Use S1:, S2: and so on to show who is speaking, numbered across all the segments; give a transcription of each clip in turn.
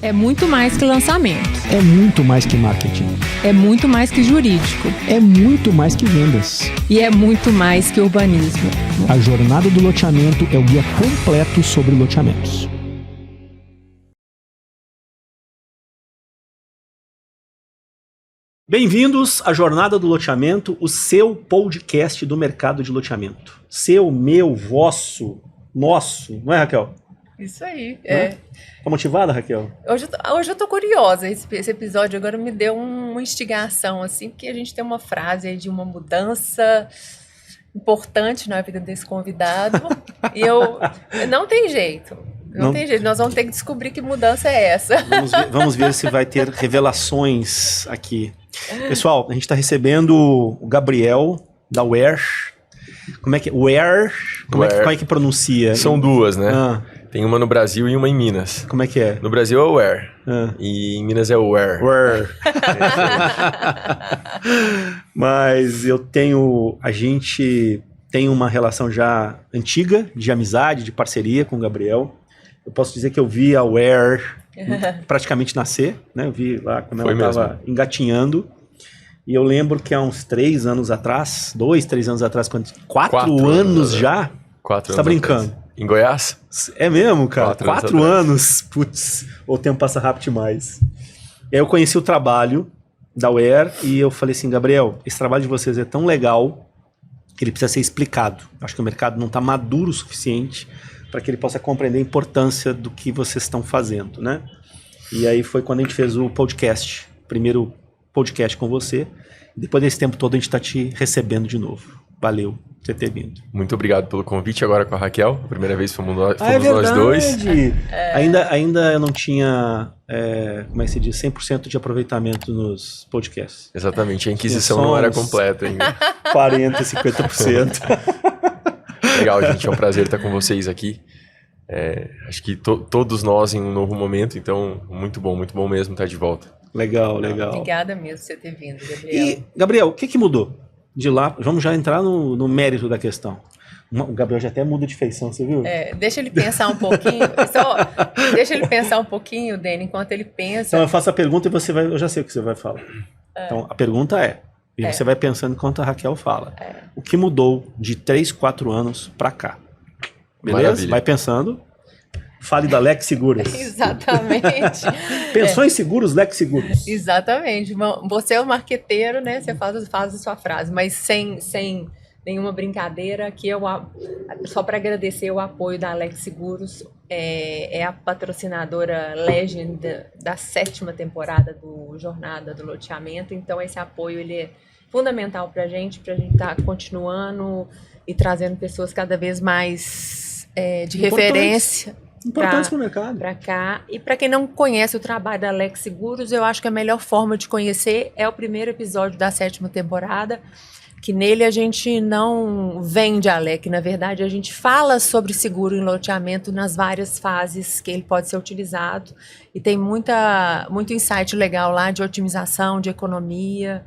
S1: É muito mais que lançamento.
S2: É muito mais que marketing.
S1: É muito mais que jurídico.
S2: É muito mais que vendas.
S1: E é muito mais que urbanismo.
S2: A Jornada do Loteamento é o guia completo sobre loteamentos. Bem-vindos à Jornada do Loteamento, o seu podcast do mercado de loteamento. Seu, meu, vosso, nosso, não é, Raquel?
S3: Isso aí,
S2: Tá motivada, Raquel?
S3: Hoje eu tô curiosa, esse episódio agora me deu uma instigação, assim, porque a gente tem uma frase aí de uma mudança importante na vida desse convidado, e não tem jeito, não tem jeito, nós vamos ter que descobrir que mudança é essa.
S2: Vamos ver se vai ter revelações aqui. Pessoal, a gente está recebendo o Gabriel, da Ware. Como é que como é que pronuncia?
S4: São duas, né? Tem uma no Brasil e uma em Minas.
S2: Como é que é?
S4: No Brasil é o Ware. E em Minas é o Ware.
S2: Mas a gente tem uma relação já antiga, de amizade, de parceria com o Gabriel. Eu posso dizer que eu vi a Ware praticamente nascer, né? Eu vi lá quando ela estava engatinhando. E eu lembro que há uns 3 anos atrás, 2, 3 anos atrás, 4 anos já?
S4: 4
S2: Você tá brincando?
S4: Atrás. Em Goiás?
S2: É mesmo, cara? 4 anos? Putz, o tempo passa rápido demais. E aí eu conheci o trabalho da Ware e eu falei assim, Gabriel, esse trabalho de vocês é tão legal que ele precisa ser explicado. Acho que o mercado não está maduro o suficiente para que ele possa compreender a importância do que vocês estão fazendo, né? E aí foi quando a gente fez o podcast, primeiro podcast com você. Depois desse tempo todo a gente está te recebendo de novo. Valeu por você ter vindo.
S4: Muito obrigado pelo convite agora com a Raquel. A primeira vez fomos nós
S2: verdade.
S4: dois.
S2: Ainda eu não tinha, como é que se diz, 100% de aproveitamento nos podcasts.
S4: Exatamente, a Inquisição não era completa ainda.
S2: 40%, 50%.
S4: Legal, gente, é um prazer estar com vocês aqui. Acho que todos nós em um novo momento, então muito bom mesmo estar de volta.
S2: Legal.
S3: Obrigada mesmo por você ter vindo, Gabriel.
S2: E, Gabriel, o que mudou de lá? Vamos já entrar no mérito da questão. O Gabriel já até muda de feição, você viu?
S3: Deixa ele pensar um pouquinho. Deixa ele pensar um pouquinho, Dani, enquanto ele pensa.
S2: Então eu faço a pergunta e eu já sei o que você vai falar. Então a pergunta e você vai pensando enquanto a Raquel fala. O que mudou de 3, 4 anos pra cá? Beleza?
S4: Maravilha.
S2: Vai pensando. Fale da Lex Seguros.
S3: Exatamente.
S2: Pensou em seguros, Lex Seguros.
S3: Exatamente. Você é o marqueteiro, né? Você faz a sua frase, mas sem nenhuma brincadeira. Aqui só para agradecer o apoio da Lex Seguros. É a patrocinadora Legend da 7ª temporada do Jornada do Loteamento. Então esse apoio ele é fundamental para a gente estar continuando e trazendo pessoas cada vez mais de referência.
S2: Importantes para o mercado.
S3: Para cá. E para quem não conhece o trabalho da Lex Seguros, eu acho que a melhor forma de conhecer é o primeiro episódio da 7ª temporada, que nele a gente não vende a Lex, na verdade a gente fala sobre seguro em loteamento nas várias fases que ele pode ser utilizado e tem muito insight legal lá de otimização, de economia.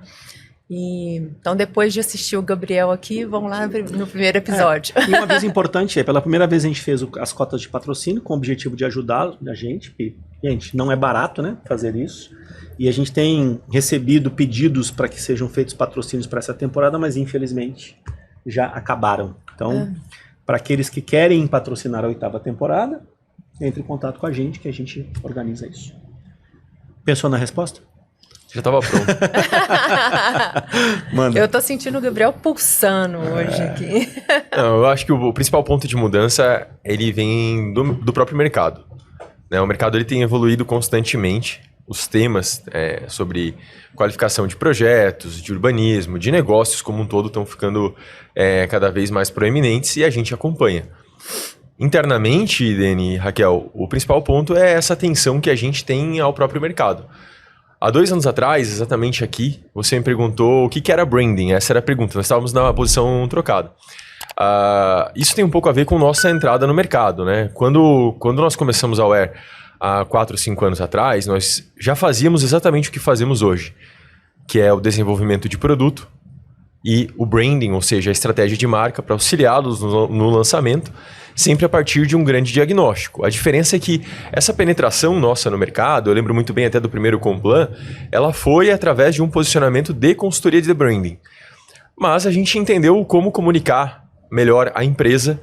S3: Então, depois de assistir o Gabriel aqui, vamos lá no primeiro episódio.
S2: E uma vez importante, pela primeira vez a gente fez as cotas de patrocínio com o objetivo de ajudar a gente, porque, gente, não é barato, né, fazer isso. E a gente tem recebido pedidos para que sejam feitos patrocínios para essa temporada, mas infelizmente já acabaram. Então, para aqueles que querem patrocinar a 8ª temporada, entre em contato com a gente que a gente organiza isso. Pensou na resposta?
S4: Já estava pronto.
S2: Manda.
S3: Eu tô sentindo o Gabriel pulsando hoje aqui.
S4: Não, eu acho que o principal ponto de mudança, ele vem do próprio mercado. Né? O mercado ele tem evoluído constantemente. Os temas sobre qualificação de projetos, de urbanismo, de negócios como um todo estão ficando cada vez mais proeminentes e a gente acompanha. Internamente, Dani e Raquel, o principal ponto é essa atenção que a gente tem ao próprio mercado. Há 2 anos atrás, exatamente aqui, você me perguntou o que era branding. Essa era a pergunta. Nós estávamos na posição trocada. Isso tem um pouco a ver com nossa entrada no mercado, né? Quando nós começamos a Ware há 4 ou 5 anos atrás, nós já fazíamos exatamente o que fazemos hoje, que é o desenvolvimento de produto e o branding, ou seja, a estratégia de marca para auxiliá-los no lançamento, sempre a partir de um grande diagnóstico. A diferença é que essa penetração nossa no mercado, eu lembro muito bem até do primeiro Complan, ela foi através de um posicionamento de consultoria de branding. Mas a gente entendeu como comunicar melhor a empresa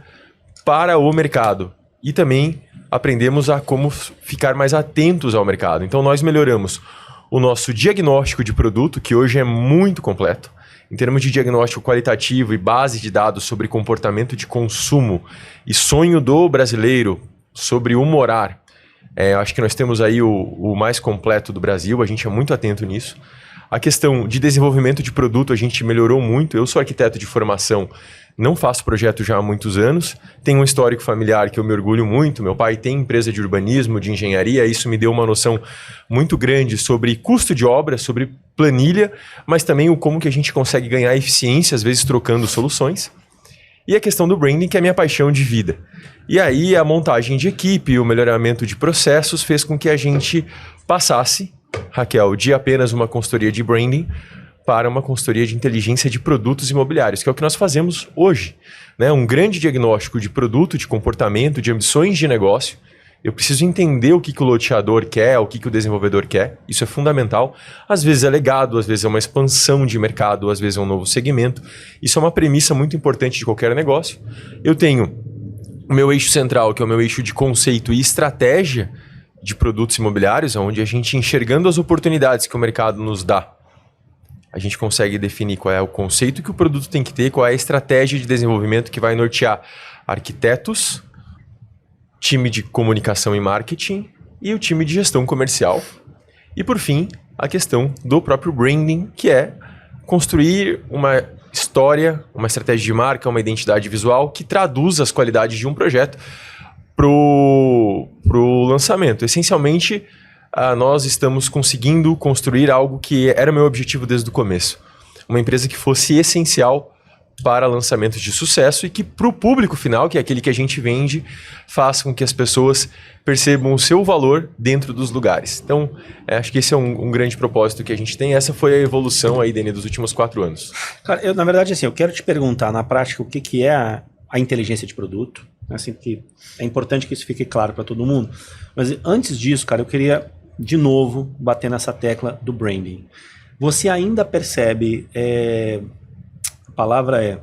S4: para o mercado e também aprendemos a como ficar mais atentos ao mercado. Então nós melhoramos o nosso diagnóstico de produto, que hoje é muito completo, em termos de diagnóstico qualitativo e base de dados sobre comportamento de consumo e sonho do brasileiro sobre o morar. Acho que nós temos aí o mais completo do Brasil, a gente é muito atento nisso. A questão de desenvolvimento de produto a gente melhorou muito. Eu sou arquiteto de formação, não faço projeto já há muitos anos. Tenho um histórico familiar que eu me orgulho muito. Meu pai tem empresa de urbanismo, de engenharia. Isso me deu uma noção muito grande sobre custo de obra, sobre planilha, mas também o como que a gente consegue ganhar eficiência, às vezes trocando soluções. E a questão do branding, que é a minha paixão de vida. E aí a montagem de equipe, o melhoramento de processos fez com que a gente passasse, Raquel, de apenas uma consultoria de branding para uma consultoria de inteligência de produtos imobiliários, que é o que nós fazemos hoje, né? Um grande diagnóstico de produto, de comportamento, de ambições de negócio. Eu preciso entender o que o loteador quer, o que o desenvolvedor quer. Isso é fundamental. Às vezes é legado, às vezes é uma expansão de mercado, às vezes é um novo segmento. Isso é uma premissa muito importante de qualquer negócio. Eu tenho o meu eixo central, que é o meu eixo de conceito e estratégia de produtos imobiliários, onde a gente, enxergando as oportunidades que o mercado nos dá, a gente consegue definir qual é o conceito que o produto tem que ter, qual é a estratégia de desenvolvimento que vai nortear arquitetos, time de comunicação e marketing e o time de gestão comercial. E, por fim, a questão do próprio branding, que é construir uma história, uma estratégia de marca, uma identidade visual que traduz as qualidades de um projeto pro lançamento. Essencialmente, nós estamos conseguindo construir algo que era meu objetivo desde o começo. Uma empresa que fosse essencial para lançamentos de sucesso e que para o público final, que é aquele que a gente vende, faça com que as pessoas percebam o seu valor dentro dos lugares. Então, acho que esse é um grande propósito que a gente tem. Essa foi a evolução aí, Deni, dos últimos 4 anos.
S2: Cara, na verdade, assim, eu quero te perguntar na prática o que é a inteligência de produto. Assim, que é importante que isso fique claro para todo mundo. Mas antes disso, cara, eu queria de novo bater nessa tecla do branding. Você ainda percebe, a palavra é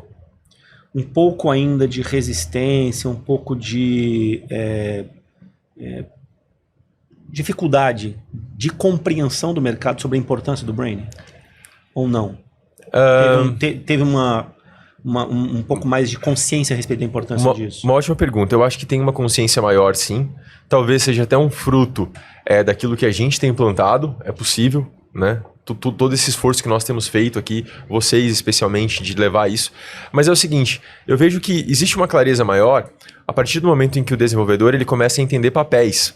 S2: um pouco ainda de resistência, um pouco de dificuldade de compreensão do mercado sobre a importância do branding? Ou não? Teve um pouco mais de consciência a respeito da importância disso? Uma
S4: ótima pergunta. Eu acho que tem uma consciência maior, sim. Talvez seja até um fruto daquilo que a gente tem implantado. É possível, né? Todo esse esforço que nós temos feito aqui, vocês especialmente, de levar isso. Mas é o seguinte, eu vejo que existe uma clareza maior a partir do momento em que o desenvolvedor ele começa a entender papéis.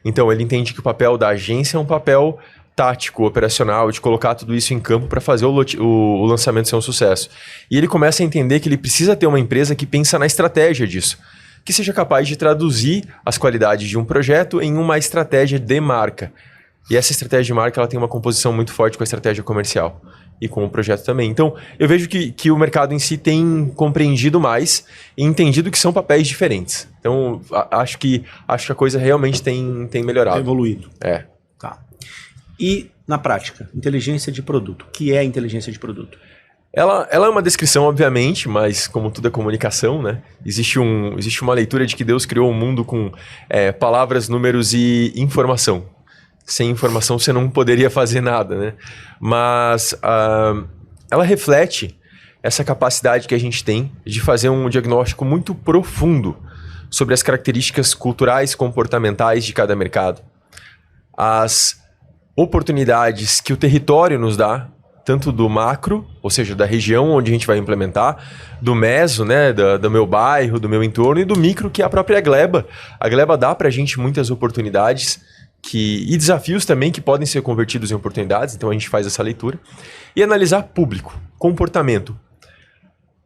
S4: Então, ele entende que o papel da agência é um papel tático, operacional, de colocar tudo isso em campo para fazer o lançamento ser um sucesso. E ele começa a entender que ele precisa ter uma empresa que pensa na estratégia disso, que seja capaz de traduzir as qualidades de um projeto em uma estratégia de marca. E essa estratégia de marca ela tem uma composição muito forte com a estratégia comercial e com o projeto também. Então, eu vejo que o mercado em si tem compreendido mais e entendido que são papéis diferentes. Então, acho que a coisa realmente tem melhorado.
S2: Tem evoluído. Tá. E, na prática, inteligência de produto. O que é inteligência de produto?
S4: Ela é uma descrição, obviamente, mas como tudo é comunicação, né? Existe uma leitura de que Deus criou um mundo com palavras, números e informação. Sem informação você não poderia fazer nada, né? Mas ela reflete essa capacidade que a gente tem de fazer um diagnóstico muito profundo sobre as características culturais, comportamentais de cada mercado. As oportunidades que o território nos dá, tanto do macro, ou seja, da região onde a gente vai implementar, do meso, né, do meu bairro, do meu entorno, e do micro, que é a própria Gleba. A Gleba dá pra gente muitas oportunidades e desafios também que podem ser convertidos em oportunidades, então a gente faz essa leitura. E analisar público, comportamento.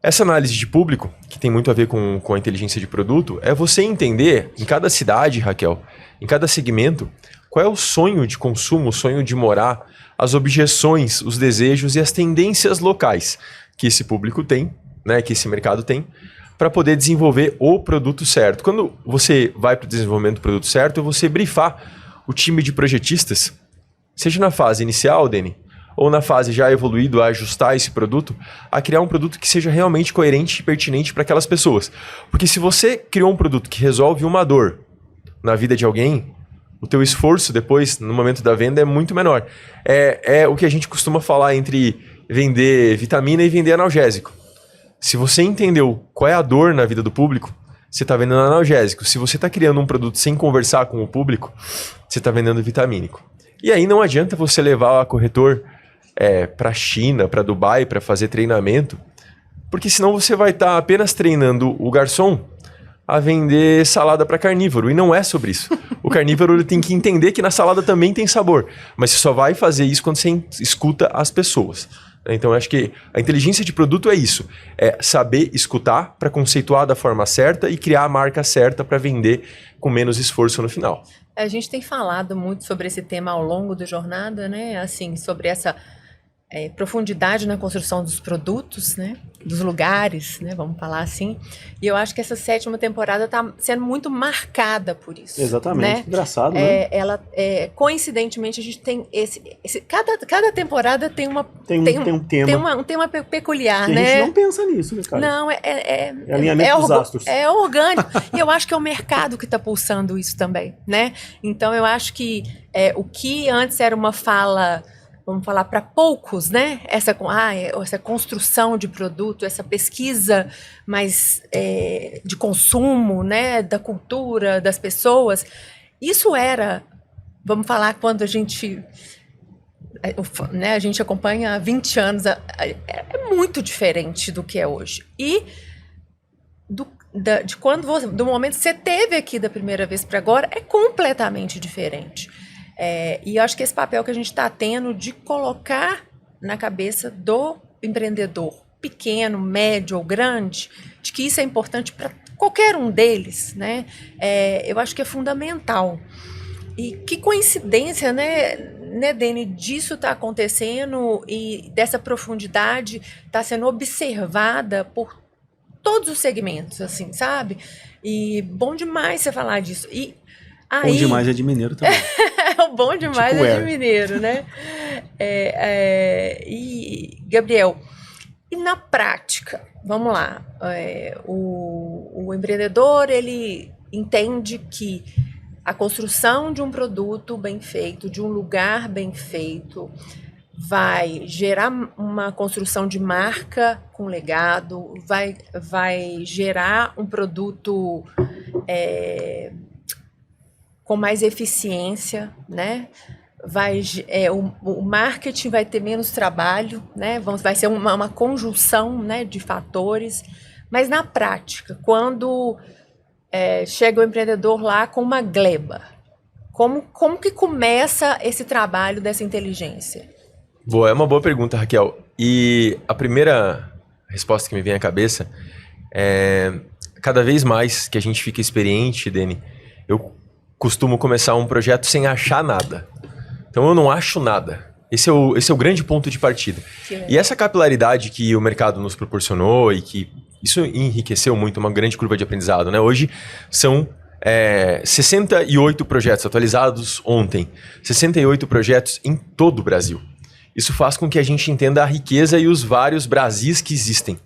S4: Essa análise de público, que tem muito a ver com a inteligência de produto, é você entender, em cada cidade, Raquel, em cada segmento, qual é o sonho de consumo, o sonho de morar, as objeções, os desejos e as tendências locais. que esse público tem, né, que esse mercado tem, para poder desenvolver o produto certo. Quando você vai para o desenvolvimento do produto certo, é você brifar o time de projetistas, seja na fase inicial, Deni, ou na fase já evoluído a ajustar esse produto, a criar um produto que seja realmente coerente e pertinente para aquelas pessoas. Porque se você criou um produto que resolve uma dor na vida de alguém, o teu esforço depois, no momento da venda, é muito menor. É o que a gente costuma falar entre vender vitamina e vender analgésico. Se você entendeu qual é a dor na vida do público, você está vendendo analgésico. Se você está criando um produto sem conversar com o público, você está vendendo vitamínico. E aí não adianta você levar o corretor para a China, para Dubai, para fazer treinamento, porque senão você vai estar apenas treinando o garçom a vender salada para carnívoro, e não é sobre isso. O carnívoro ele tem que entender que na salada também tem sabor, mas você só vai fazer isso quando você escuta as pessoas. Então, eu acho que a inteligência de produto é isso, é saber escutar para conceituar da forma certa e criar a marca certa para vender com menos esforço no final.
S3: A gente tem falado muito sobre esse tema ao longo da jornada, né? Assim, sobre essa profundidade na construção dos produtos, né? Dos lugares, né? Vamos falar assim. E eu acho que essa 7ª temporada está sendo muito marcada por isso.
S2: Exatamente.
S3: Né?
S2: Engraçado, né?
S3: Coincidentemente, a gente tem cada temporada tem um tema peculiar,
S2: e
S3: né?
S2: a gente não pensa nisso, né, cara?
S3: Não,
S2: alinhamento dos astros.
S3: É orgânico. E eu acho que é o mercado que está pulsando isso também, né? Então, eu acho que o que antes era uma fala, vamos falar para poucos, né? Essa construção de produto, essa pesquisa mais de consumo, né? Da cultura, das pessoas. Isso era, vamos falar, quando a gente acompanha há 20 anos, é muito diferente do que é hoje. E do momento que você teve aqui da primeira vez para agora, é completamente diferente. E eu acho que esse papel que a gente está tendo de colocar na cabeça do empreendedor, pequeno, médio ou grande, de que isso é importante para qualquer um deles, né? Eu acho que é fundamental. E que coincidência, né, Deni, disso está acontecendo e dessa profundidade está sendo observada por todos os segmentos, assim, sabe? E bom demais você falar disso. E aí,
S2: bom demais é de mineiro também.
S3: O bom demais
S2: tipo
S3: é de mineiro, né? E, Gabriel, e na prática, vamos lá, o empreendedor, ele entende que a construção de um produto bem feito, de um lugar bem feito, vai gerar uma construção de marca com legado, vai gerar um produto com mais eficiência, né? O marketing vai ter menos trabalho, né? Vai ser uma conjunção, né, de fatores. Mas na prática, quando chega o empreendedor lá com uma gleba, como que começa esse trabalho dessa inteligência?
S4: Boa, é uma boa pergunta, Raquel. E a primeira resposta que me vem à cabeça é: cada vez mais que a gente fica experiente, Deni, eu costumo começar um projeto sem achar nada. Então eu não acho nada. Esse é o grande ponto de partida. E essa capilaridade que o mercado nos proporcionou e que isso enriqueceu muito, uma grande curva de aprendizado, né? Hoje são 68 projetos atualizados ontem. 68 projetos em todo o Brasil. Isso faz com que a gente entenda a riqueza e os vários Brasis que existem.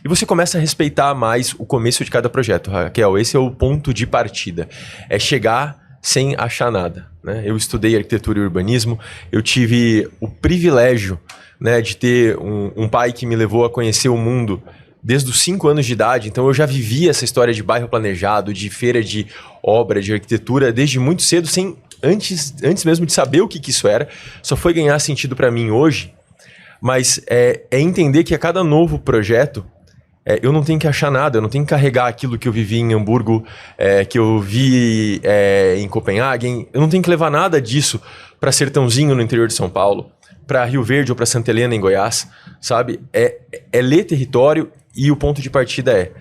S4: E você começa a respeitar mais o começo de cada projeto, Raquel. Esse é o ponto de partida. É chegar sem achar nada, né? Eu estudei arquitetura e urbanismo, eu tive o privilégio, né, de ter um pai que me levou a conhecer o mundo desde os 5 anos de idade. Então eu já vivia essa história de bairro planejado, de feira de obra, de arquitetura, desde muito cedo, antes mesmo de saber o que isso era. Só foi ganhar sentido para mim hoje, mas é entender que a cada novo projeto eu não tenho que achar nada, eu não tenho que carregar aquilo que eu vivi em Hamburgo, que eu vi em Copenhague. Eu não tenho que levar nada disso para Sertãozinho no interior de São Paulo, para Rio Verde ou para Santa Helena em Goiás, sabe? É ler território, e o ponto de partida é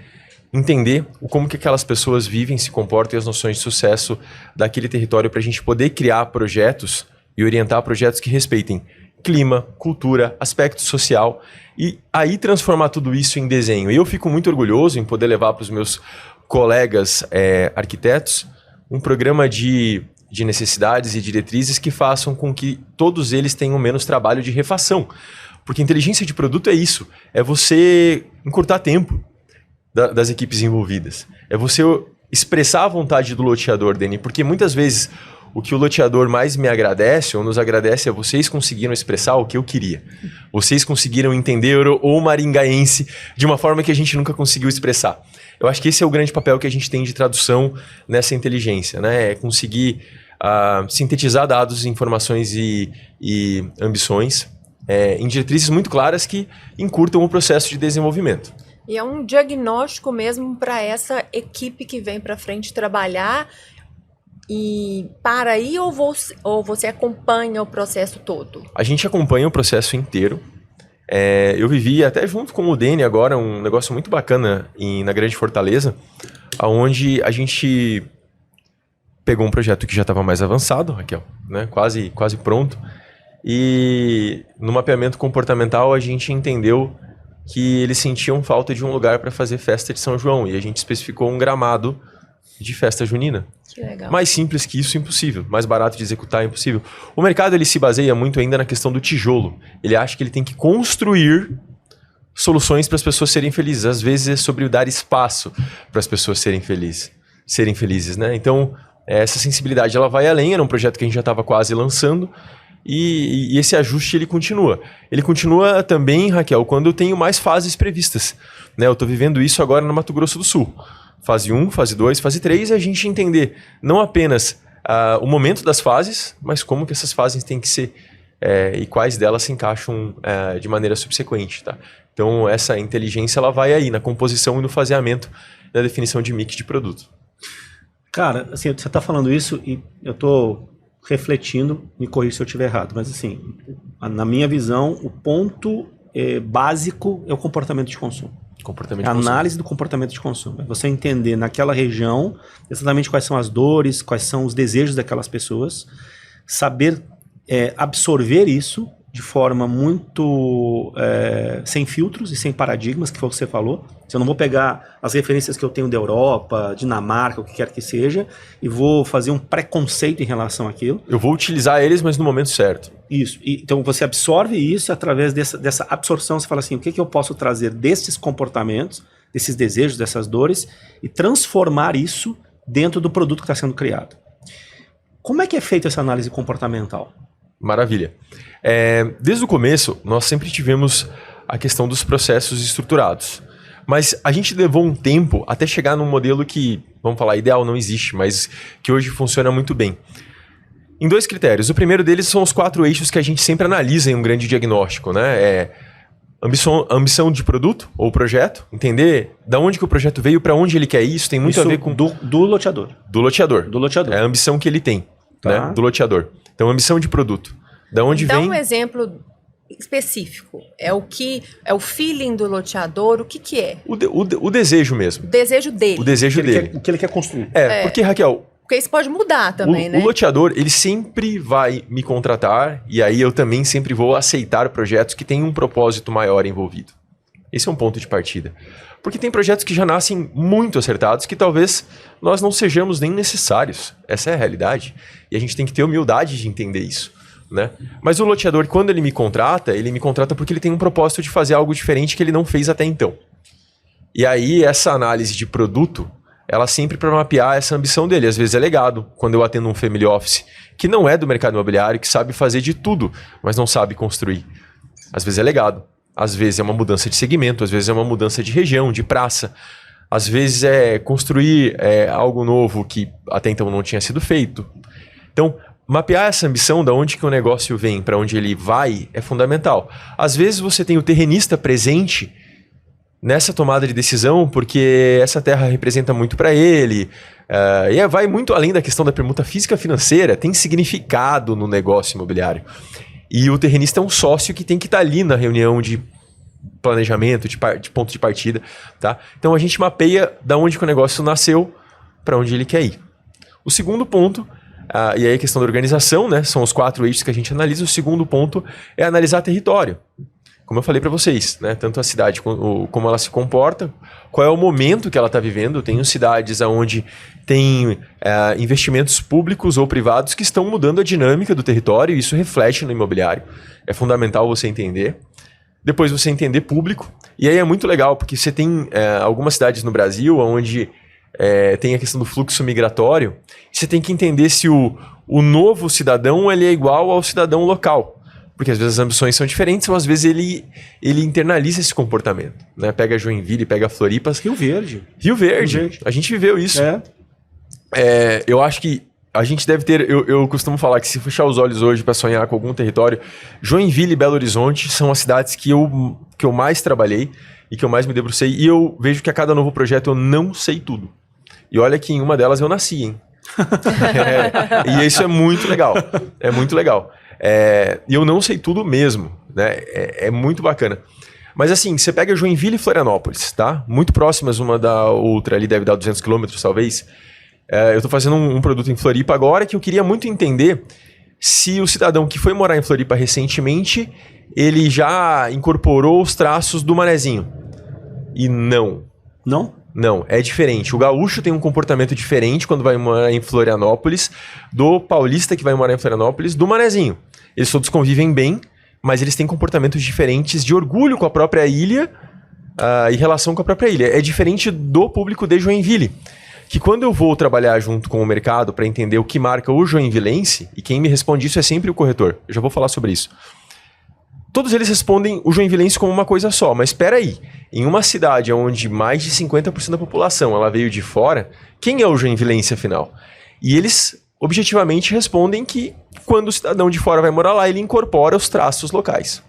S4: entender como que aquelas pessoas vivem, se comportam e as noções de sucesso daquele território para a gente poder criar projetos e orientar projetos que respeitem clima, cultura, aspecto social, e aí transformar tudo isso em desenho. E eu fico muito orgulhoso em poder levar para os meus colegas arquitetos um programa de necessidades e diretrizes que façam com que todos eles tenham menos trabalho de refação. Porque inteligência de produto é isso, é você encurtar tempo das equipes envolvidas. É você expressar a vontade do loteador, Dani, porque muitas vezes o que o loteador mais me agradece ou nos agradece é vocês conseguiram expressar o que eu queria. Vocês conseguiram entender o maringaense de uma forma que a gente nunca conseguiu expressar. Eu acho que esse é o grande papel que a gente tem de tradução nessa inteligência, né? É conseguir sintetizar dados, informações e ambições em diretrizes muito claras que encurtam o processo de desenvolvimento.
S3: E é um diagnóstico mesmo para essa equipe que vem para frente trabalhar e para aí ou você acompanha o processo todo? A
S4: gente acompanha o processo inteiro. Eu vivi até junto com o Dene agora um negócio muito bacana na Grande Fortaleza, onde a gente pegou um projeto que já estava mais avançado, Raquel, né? quase pronto, e no mapeamento comportamental a gente entendeu que eles sentiam falta de um lugar para fazer festa de São João, e a gente especificou um gramado de festa junina.
S3: Que legal.
S4: Mais simples que isso, impossível. Mais barato de executar, impossível. O mercado ele se baseia muito ainda na questão do tijolo. Ele acha que ele tem que construir soluções para as pessoas serem felizes. Às vezes é sobre dar espaço para as pessoas serem felizes, né? Então, essa sensibilidade ela vai além. Era um projeto que a gente já estava quase lançando. E esse ajuste ele continua. Ele continua também, Raquel, quando eu tenho mais fases previstas. Né? Eu estou vivendo isso agora no Mato Grosso do Sul. Fase 1, fase 2, fase 3, é a gente entender não apenas o momento das fases, mas como que essas fases têm que ser e quais delas se encaixam de maneira subsequente. Tá? Então, essa inteligência ela vai aí na composição e no faseamento da definição de mix de produto.
S2: Cara, assim, você está falando isso e eu estou refletindo, me corrija se eu estiver errado, mas assim, na minha visão, o ponto básico é o comportamento de consumo. A análise do comportamento de consumo. É você entender naquela região exatamente quais são as dores, quais são os desejos daquelas pessoas, saber absorver isso de forma muito sem filtros e sem paradigmas, que foi o que você falou. Eu não vou pegar as referências que eu tenho da Europa, Dinamarca, o que quer que seja, e vou fazer um preconceito em relação àquilo.
S4: Eu vou utilizar eles, mas no momento certo.
S2: Isso. Então você absorve isso, através dessa absorção você fala assim, o que eu posso trazer desses comportamentos, desses desejos, dessas dores, e transformar isso dentro do produto que está sendo criado. Como é que é feita essa análise comportamental?
S4: Maravilha. Desde o começo, nós sempre tivemos a questão dos processos estruturados. Mas a gente levou um tempo até chegar num modelo que, vamos falar, ideal não existe, mas que hoje funciona muito bem. Em 2 critérios. O primeiro deles são os 4 eixos que a gente sempre analisa em um grande diagnóstico, né? Ambição de produto ou projeto, entender da onde que o projeto veio, para onde ele quer ir, isso tem muito a ver com...
S2: Do loteador.
S4: Do loteador. É a ambição que ele tem, né? Do loteador. Então, ambição de produto. Da onde vem...
S3: Então, um exemplo específico. É o feeling do loteador, o que é?
S4: O desejo mesmo.
S3: O desejo dele.
S4: O desejo dele.
S2: O que ele quer construir.
S4: Porque, Raquel...
S3: Porque isso pode mudar também, né?
S4: O loteador, ele sempre vai me contratar e aí eu também sempre vou aceitar projetos que têm um propósito maior envolvido. Esse é um ponto de partida. Porque tem projetos que já nascem muito acertados que talvez nós não sejamos nem necessários. Essa é a realidade. E a gente tem que ter humildade de entender isso. Né? Mas o loteador, quando ele me contrata porque ele tem um propósito de fazer algo diferente que ele não fez até então. E aí essa análise de produto, ela sempre para mapear essa ambição dele. Às vezes é legado, quando eu atendo um family office que não é do mercado imobiliário, que sabe fazer de tudo, mas não sabe construir. Às vezes é legado, às vezes é uma mudança de segmento, às vezes é uma mudança de região, de praça. Às vezes é construir algo novo que até então não tinha sido feito. Então, mapear essa ambição, da onde que o negócio vem, para onde ele vai, é fundamental. Às vezes você tem o terrenista presente nessa tomada de decisão, porque essa terra representa muito para ele, e vai muito além da questão da permuta física financeira, tem significado no negócio imobiliário. E o terrenista é um sócio que tem que estar ali na reunião de planejamento, de ponto de partida. Tá? Então a gente mapeia da onde que o negócio nasceu, para onde ele quer ir. O segundo ponto E aí a questão da organização, né? São os 4 eixos que a gente analisa. O segundo ponto é analisar território. Como eu falei para vocês, né? Tanto a cidade como ela se comporta, qual é o momento que ela está vivendo. Tem cidades onde tem investimentos públicos ou privados que estão mudando a dinâmica do território e isso reflete no imobiliário. É fundamental você entender. Depois você entender público. E aí é muito legal, porque você tem algumas cidades no Brasil onde tem a questão do fluxo migratório. Você tem que entender se o novo cidadão ele é igual ao cidadão local. Porque às vezes as ambições são diferentes, ou às vezes ele internaliza esse comportamento. Né? Pega Joinville, pega Floripa.
S2: Rio Verde.
S4: A gente viveu isso. Eu acho que a gente deve ter... Eu costumo falar que se fechar os olhos hoje para sonhar com algum território, Joinville e Belo Horizonte são as cidades que eu mais trabalhei e que eu mais me debrucei. E eu vejo que a cada novo projeto eu não sei tudo. E olha que em uma delas eu nasci, hein? E isso é muito legal. É muito legal. E eu não sei tudo mesmo, né? É muito bacana. Mas assim, você pega Joinville e Florianópolis, tá? Muito próximas uma da outra, ali deve dar 200 quilômetros talvez. Eu tô fazendo um produto em Floripa agora que eu queria muito entender se o cidadão que foi morar em Floripa recentemente, ele já incorporou os traços do manezinho. E não.
S2: Não?
S4: Não, é diferente. O gaúcho tem um comportamento diferente quando vai morar em Florianópolis, do paulista que vai morar em Florianópolis, do manezinho. Eles todos convivem bem, mas eles têm comportamentos diferentes de orgulho com a própria ilha e relação com a própria ilha. É diferente do público de Joinville, que quando eu vou trabalhar junto com o mercado para entender o que marca o joinvilense, e quem me responde isso é sempre o corretor, eu já vou falar sobre isso. Todos eles respondem o joinvilense como uma coisa só, mas espera aí, em uma cidade onde mais de 50% da população ela veio de fora, quem é o joinvilense afinal? E eles objetivamente respondem que quando o cidadão de fora vai morar lá, ele incorpora os traços locais.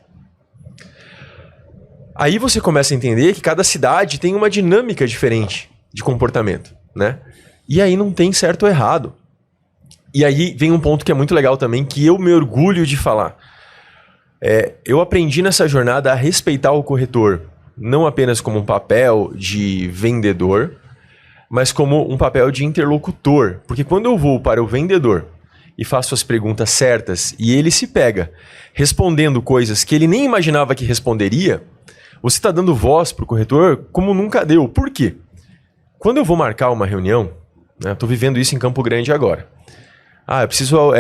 S4: Aí você começa a entender que cada cidade tem uma dinâmica diferente de comportamento, né? E aí não tem certo ou errado. E aí vem um ponto que é muito legal também, que eu me orgulho de falar. Eu aprendi nessa jornada a respeitar o corretor, não apenas como um papel de vendedor, mas como um papel de interlocutor. Porque quando eu vou para o vendedor e faço as perguntas certas e ele se pega respondendo coisas que ele nem imaginava que responderia, você está dando voz para o corretor como nunca deu. Por quê? Quando eu vou marcar uma reunião, né, estou vivendo isso em Campo Grande agora. Eu preciso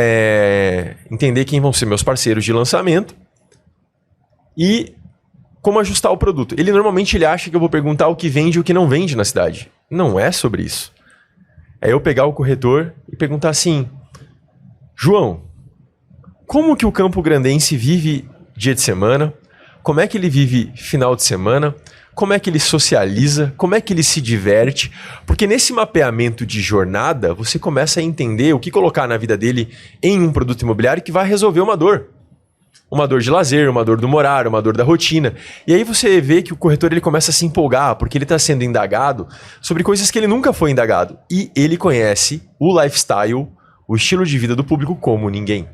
S4: entender quem vão ser meus parceiros de lançamento e como ajustar o produto. Normalmente ele acha que eu vou perguntar o que vende e o que não vende na cidade. Não é sobre isso. É eu pegar o corretor e perguntar assim: João, como que o Campo Grandense vive dia de semana? Como é que ele vive final de semana? Como é que ele socializa? Como é que ele se diverte? Porque nesse mapeamento de jornada, você começa a entender o que colocar na vida dele em um produto imobiliário que vai resolver uma dor. Uma dor de lazer, uma dor do morar, uma dor da rotina. E aí você vê que o corretor ele começa a se empolgar, porque ele está sendo indagado sobre coisas que ele nunca foi indagado. E ele conhece o lifestyle, o estilo de vida do público como ninguém.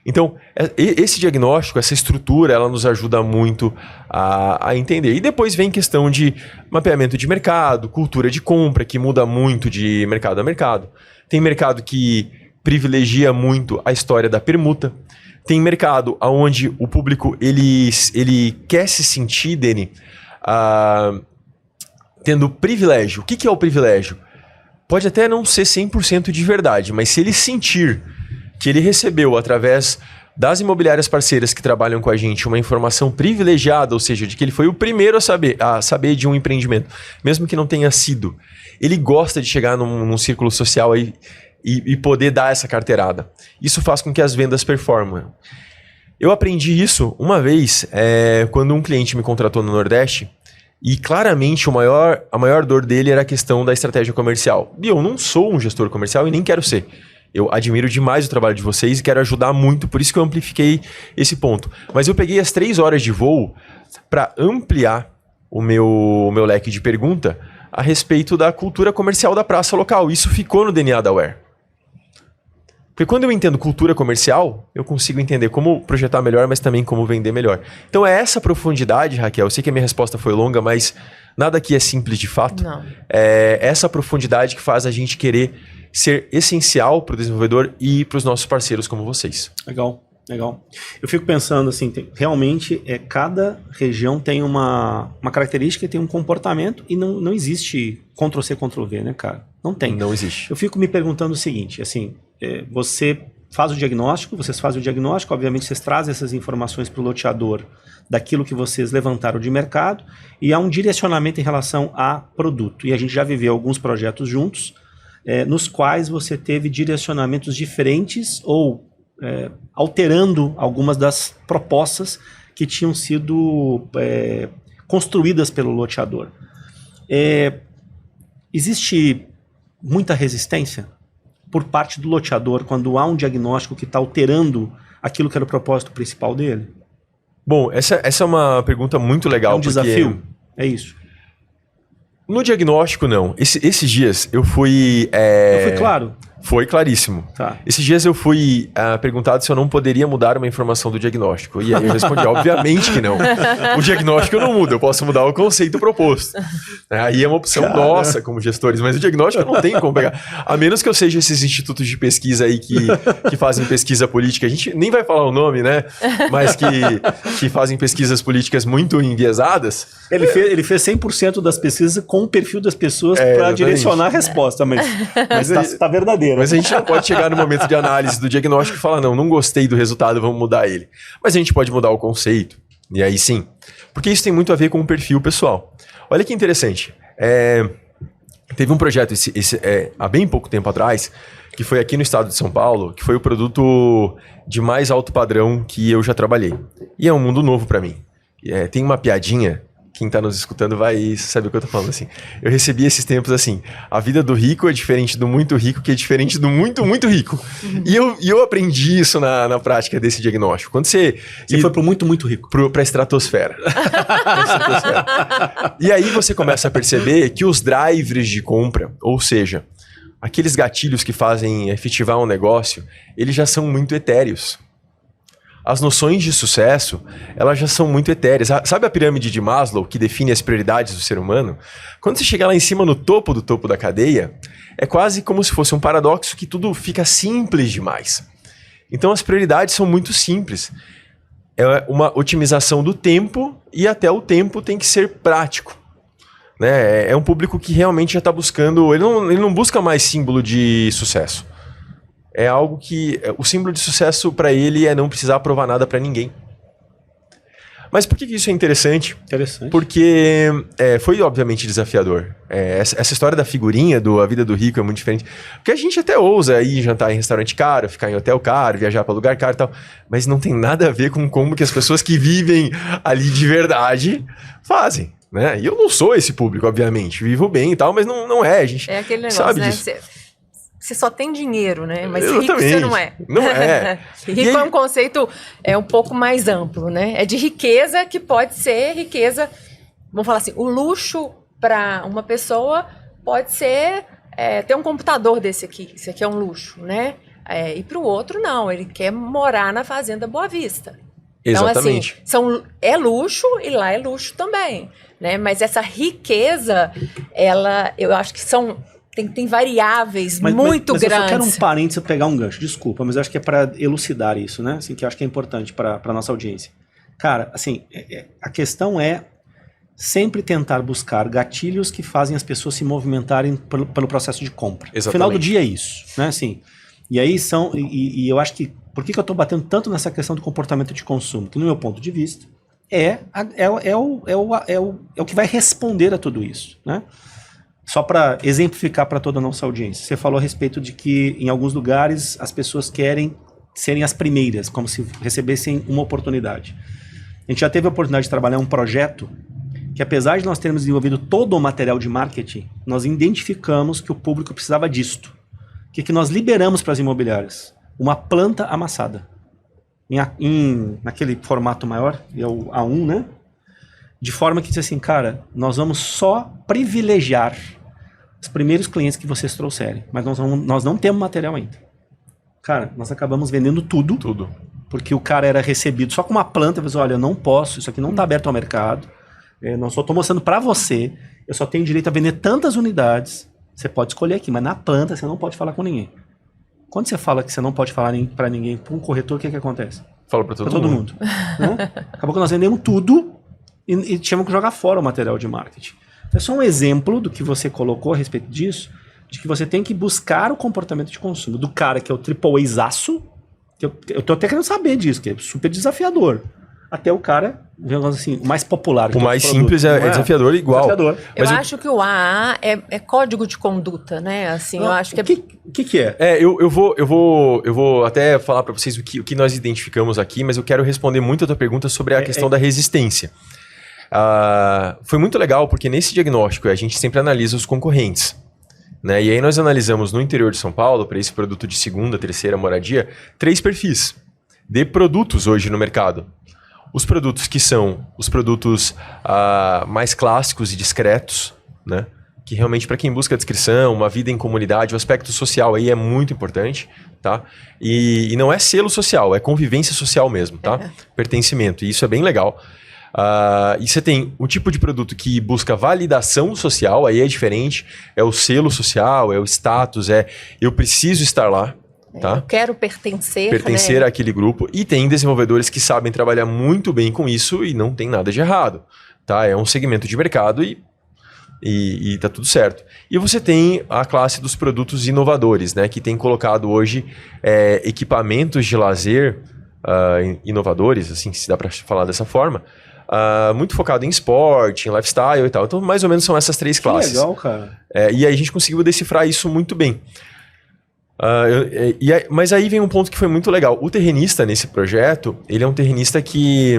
S4: Então, esse diagnóstico, essa estrutura, ela nos ajuda muito a entender. E depois vem questão de mapeamento de mercado, cultura de compra, que muda muito de mercado a mercado. Tem mercado que privilegia muito a história da permuta. Tem mercado onde o público ele quer se sentir, Deni, tendo privilégio. O que é o privilégio? Pode até não ser 100% de verdade, mas se ele sentir que ele recebeu, através das imobiliárias parceiras que trabalham com a gente, uma informação privilegiada, ou seja, de que ele foi o primeiro a saber de um empreendimento, mesmo que não tenha sido, ele gosta de chegar num círculo social aí e poder dar essa carteirada. Isso faz com que as vendas performem. Eu aprendi isso uma vez quando um cliente me contratou no Nordeste e claramente a maior dor dele era a questão da estratégia comercial. E eu não sou um gestor comercial e nem quero ser. Eu admiro demais o trabalho de vocês e quero ajudar muito, por isso que eu amplifiquei esse ponto. Mas eu peguei as 3 horas de voo para ampliar o meu leque de pergunta a respeito da cultura comercial da praça local. Isso ficou no DNA da Aware. Porque quando eu entendo cultura comercial, eu consigo entender como projetar melhor, mas também como vender melhor. Então é essa profundidade, Raquel. Eu sei que a minha resposta foi longa, mas nada aqui é simples de fato.
S3: Não.
S4: É essa profundidade que faz a gente querer ser essencial para o desenvolvedor e para os nossos parceiros como vocês.
S2: Legal. Eu fico pensando assim, realmente cada região tem uma característica e tem um comportamento e não existe Ctrl+C, Ctrl+V, né, cara? Não tem.
S4: Não existe.
S2: Eu fico me perguntando o seguinte, assim, vocês fazem o diagnóstico, obviamente vocês trazem essas informações para o loteador daquilo que vocês levantaram de mercado e há um direcionamento em relação a produto. E a gente já viveu alguns projetos juntos, nos quais você teve direcionamentos diferentes ou alterando algumas das propostas que tinham sido construídas pelo loteador. Existe muita resistência por parte do loteador quando há um diagnóstico que está alterando aquilo que era o propósito principal dele?
S4: Bom, essa é uma pergunta muito legal.
S2: É um desafio? É isso.
S4: No diagnóstico, não. Esses dias eu fui...
S2: Eu fui claro?
S4: Foi claríssimo.
S2: Tá.
S4: Esses dias eu fui perguntado se eu não poderia mudar uma informação do diagnóstico. E aí eu respondi, obviamente que não. O diagnóstico eu não mudo, eu posso mudar o conceito proposto. Aí é uma opção nossa como gestores, mas o diagnóstico eu não tenho como pegar. A menos que eu seja esses institutos de pesquisa aí que fazem pesquisa política. A gente nem vai falar o nome, né? Mas que fazem pesquisas políticas muito enviesadas.
S2: Ele fez 100% das pesquisas com o perfil das pessoas para direcionar a resposta, mas tá verdadeiro.
S4: Mas a gente não pode chegar no momento de análise do diagnóstico e falar, não gostei do resultado, vamos mudar ele. Mas a gente pode mudar o conceito, e aí sim. Porque isso tem muito a ver com o perfil pessoal. Olha que interessante. Teve um projeto há bem pouco tempo atrás, que foi aqui no estado de São Paulo, que foi o produto de mais alto padrão que eu já trabalhei. E é um mundo novo para mim. Tem uma piadinha... Quem tá nos escutando vai saber o que eu tô falando, assim. Eu recebi esses tempos, assim, a vida do rico é diferente do muito rico, que é diferente do muito, muito rico. E eu aprendi isso na prática desse diagnóstico. Quando você
S2: foi pro muito, muito rico.
S4: Pra estratosfera. E aí você começa a perceber que os drivers de compra, ou seja, aqueles gatilhos que fazem efetivar um negócio, eles já são muito etéreos. As noções de sucesso, elas já são muito etéreas. Sabe a pirâmide de Maslow, que define as prioridades do ser humano? Quando você chegar lá em cima, no topo do topo da cadeia, é quase como se fosse um paradoxo que tudo fica simples demais. Então as prioridades são muito simples. É uma otimização do tempo e até o tempo tem que ser prático. Né? É um público que realmente já está buscando... Ele não busca mais símbolo de sucesso. É algo que... O símbolo de sucesso para ele é não precisar provar nada para ninguém. Mas por que isso é interessante?
S2: Interessante.
S4: Porque foi obviamente desafiador. Essa história da figurinha, A Vida do Rico é muito diferente. Porque a gente até ousa ir jantar em restaurante caro, ficar em hotel caro, viajar para lugar caro e tal. Mas não tem nada a ver com como que as pessoas que vivem ali de verdade fazem. Né? E eu não sou esse público, obviamente. Vivo bem e tal, mas não é. A gente
S3: aquele negócio,
S4: sabe
S3: né?
S4: disso.
S3: Você só tem dinheiro, né? Mas
S4: Exatamente.
S3: rico você não é.
S4: Não é.
S3: Rico é um conceito um pouco mais amplo, né? É de riqueza que pode ser riqueza... Vamos falar assim, o luxo para uma pessoa pode ser ter um computador desse aqui. Esse aqui é um luxo, né? E para o outro, não. Ele quer morar na Fazenda Boa Vista.
S4: Exatamente.
S3: Então, assim, é luxo e lá é luxo também, né? Mas essa riqueza, eu acho que tem variáveis muito grandes.
S2: Eu só quero um parênteses pegar um gancho, desculpa, mas eu acho que é para elucidar isso, né? Assim, que eu acho que é importante para a nossa audiência. Cara, assim, a questão é sempre tentar buscar gatilhos que fazem as pessoas se movimentarem pelo processo de compra.
S4: Exatamente.
S2: No final do dia é isso, né? Assim, e aí e eu acho que, por que eu estou batendo tanto nessa questão do comportamento de consumo? Que no meu ponto de vista, é o que vai responder a tudo isso, né? Só para exemplificar para toda a nossa audiência. Você falou a respeito de que em alguns lugares as pessoas querem serem as primeiras, como se recebessem uma oportunidade. A gente já teve a oportunidade de trabalhar um projeto que, apesar de nós termos desenvolvido todo o material de marketing, nós identificamos que o público precisava disto. O que nós liberamos para as imobiliárias? Uma planta amassada. Naquele formato maior, é o A1, né? De forma que diz assim, cara, nós vamos só privilegiar os primeiros clientes que vocês trouxerem, mas nós não temos material ainda. Cara, nós acabamos vendendo tudo.
S4: Tudo.
S2: Porque o cara era recebido só com uma planta, ele falou, olha, eu não posso, isso aqui não está aberto ao mercado, não só estou mostrando para você, eu só tenho direito a vender tantas unidades, Você pode escolher aqui, mas na planta você não pode falar com ninguém. Quando você fala que você não pode falar para ninguém, para um corretor, o que acontece?
S4: Fala para todo mundo.
S2: Né? Acabou que nós vendemos tudo e tivemos que jogar fora o material de marketing. É só um exemplo do que você colocou a respeito disso, de que você tem que buscar o comportamento de consumo do cara que é o triple-A-zaço, que eu tô até querendo saber disso, que é super desafiador, até o cara, digamos assim, mais popular.
S4: O mais simples é desafiador igual.
S2: Desafiador.
S3: Eu acho que o AA é código de conduta, né? Assim, eu acho que
S2: o que é?
S4: Eu vou até falar para vocês o que nós identificamos aqui, mas eu quero responder muito a tua pergunta sobre a questão da resistência. Foi muito legal, porque nesse diagnóstico a gente sempre analisa os concorrentes. Né? E aí nós analisamos no interior de São Paulo, para esse produto de segunda, terceira moradia, 3 perfis de produtos hoje no mercado. Os produtos que são os produtos mais clássicos e discretos, né? Que realmente para quem busca descrição, uma vida em comunidade, o aspecto social aí é muito importante, tá? E não é selo social, é convivência social mesmo, tá? Pertencimento, e isso é bem legal. E você tem um tipo de produto que busca validação social, aí é diferente, é o selo social, é o status, eu preciso estar lá, tá?
S3: Eu quero pertencer,
S4: Pertencer
S3: né?
S4: àquele grupo, e tem desenvolvedores que sabem trabalhar muito bem com isso e não tem nada de errado, tá? É um segmento de mercado e tá tudo certo. E você tem a classe dos produtos inovadores, né? Que tem colocado hoje equipamentos de lazer inovadores, assim, se dá para falar dessa forma, muito focado em esporte, em lifestyle e tal. Então, mais ou menos são essas 3 classes.
S2: Que legal, cara.
S4: E aí a gente conseguiu decifrar isso muito bem. Mas aí vem um ponto que foi muito legal. O terrenista nesse projeto, ele é um terrenista que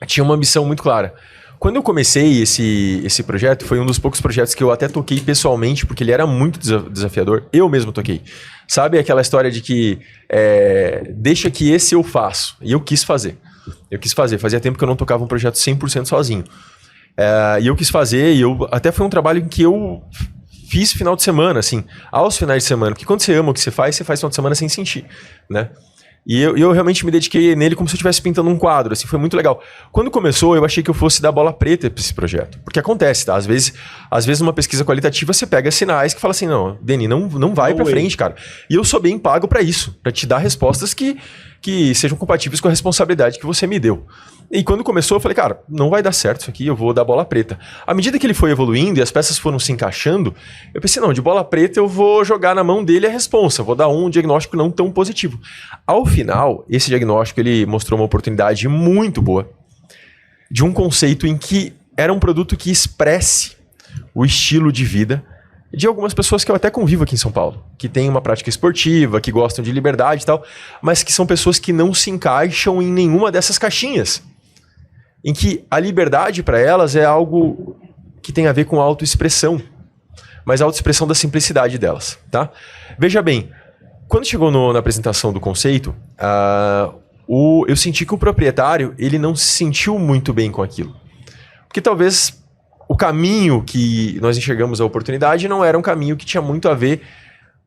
S4: tinha uma missão muito clara. Quando eu comecei esse projeto, foi um dos poucos projetos que eu até toquei pessoalmente, porque ele era muito desafiador. Eu mesmo toquei. Sabe aquela história de que deixa que esse eu faço. E eu quis fazer. Fazia tempo que eu não tocava um projeto 100% sozinho. E eu quis fazer, até foi um trabalho em que eu fiz final de semana, assim, aos finais de semana. Porque quando você ama o que você faz final de semana sem sentir, né? E eu realmente me dediquei nele como se eu estivesse pintando um quadro, assim, foi muito legal. Quando começou, eu achei que eu fosse dar bola preta para esse projeto. Porque acontece, tá? Às vezes numa pesquisa qualitativa você pega sinais que fala assim, não, Deni, não vai para frente, cara. E eu sou bem pago para isso, para te dar respostas que sejam compatíveis com a responsabilidade que você me deu. E quando começou, eu falei, cara, não vai dar certo isso aqui, eu vou dar bola preta. À medida que ele foi evoluindo e as peças foram se encaixando, eu pensei, não, de bola preta eu vou jogar na mão dele a responsa, vou dar um diagnóstico não tão positivo. Ao final, esse diagnóstico ele mostrou uma oportunidade muito boa de um conceito em que era um produto que expresse o estilo de vida de algumas pessoas que eu até convivo aqui em São Paulo, que têm uma prática esportiva, que gostam de liberdade e tal, mas que são pessoas que não se encaixam em nenhuma dessas caixinhas. Em que a liberdade para elas é algo que tem a ver com autoexpressão, mas a autoexpressão da simplicidade delas, tá? Veja bem, quando chegou na apresentação do conceito, eu senti que o proprietário ele não se sentiu muito bem com aquilo. Porque talvez o caminho que nós enxergamos a oportunidade não era um caminho que tinha muito a ver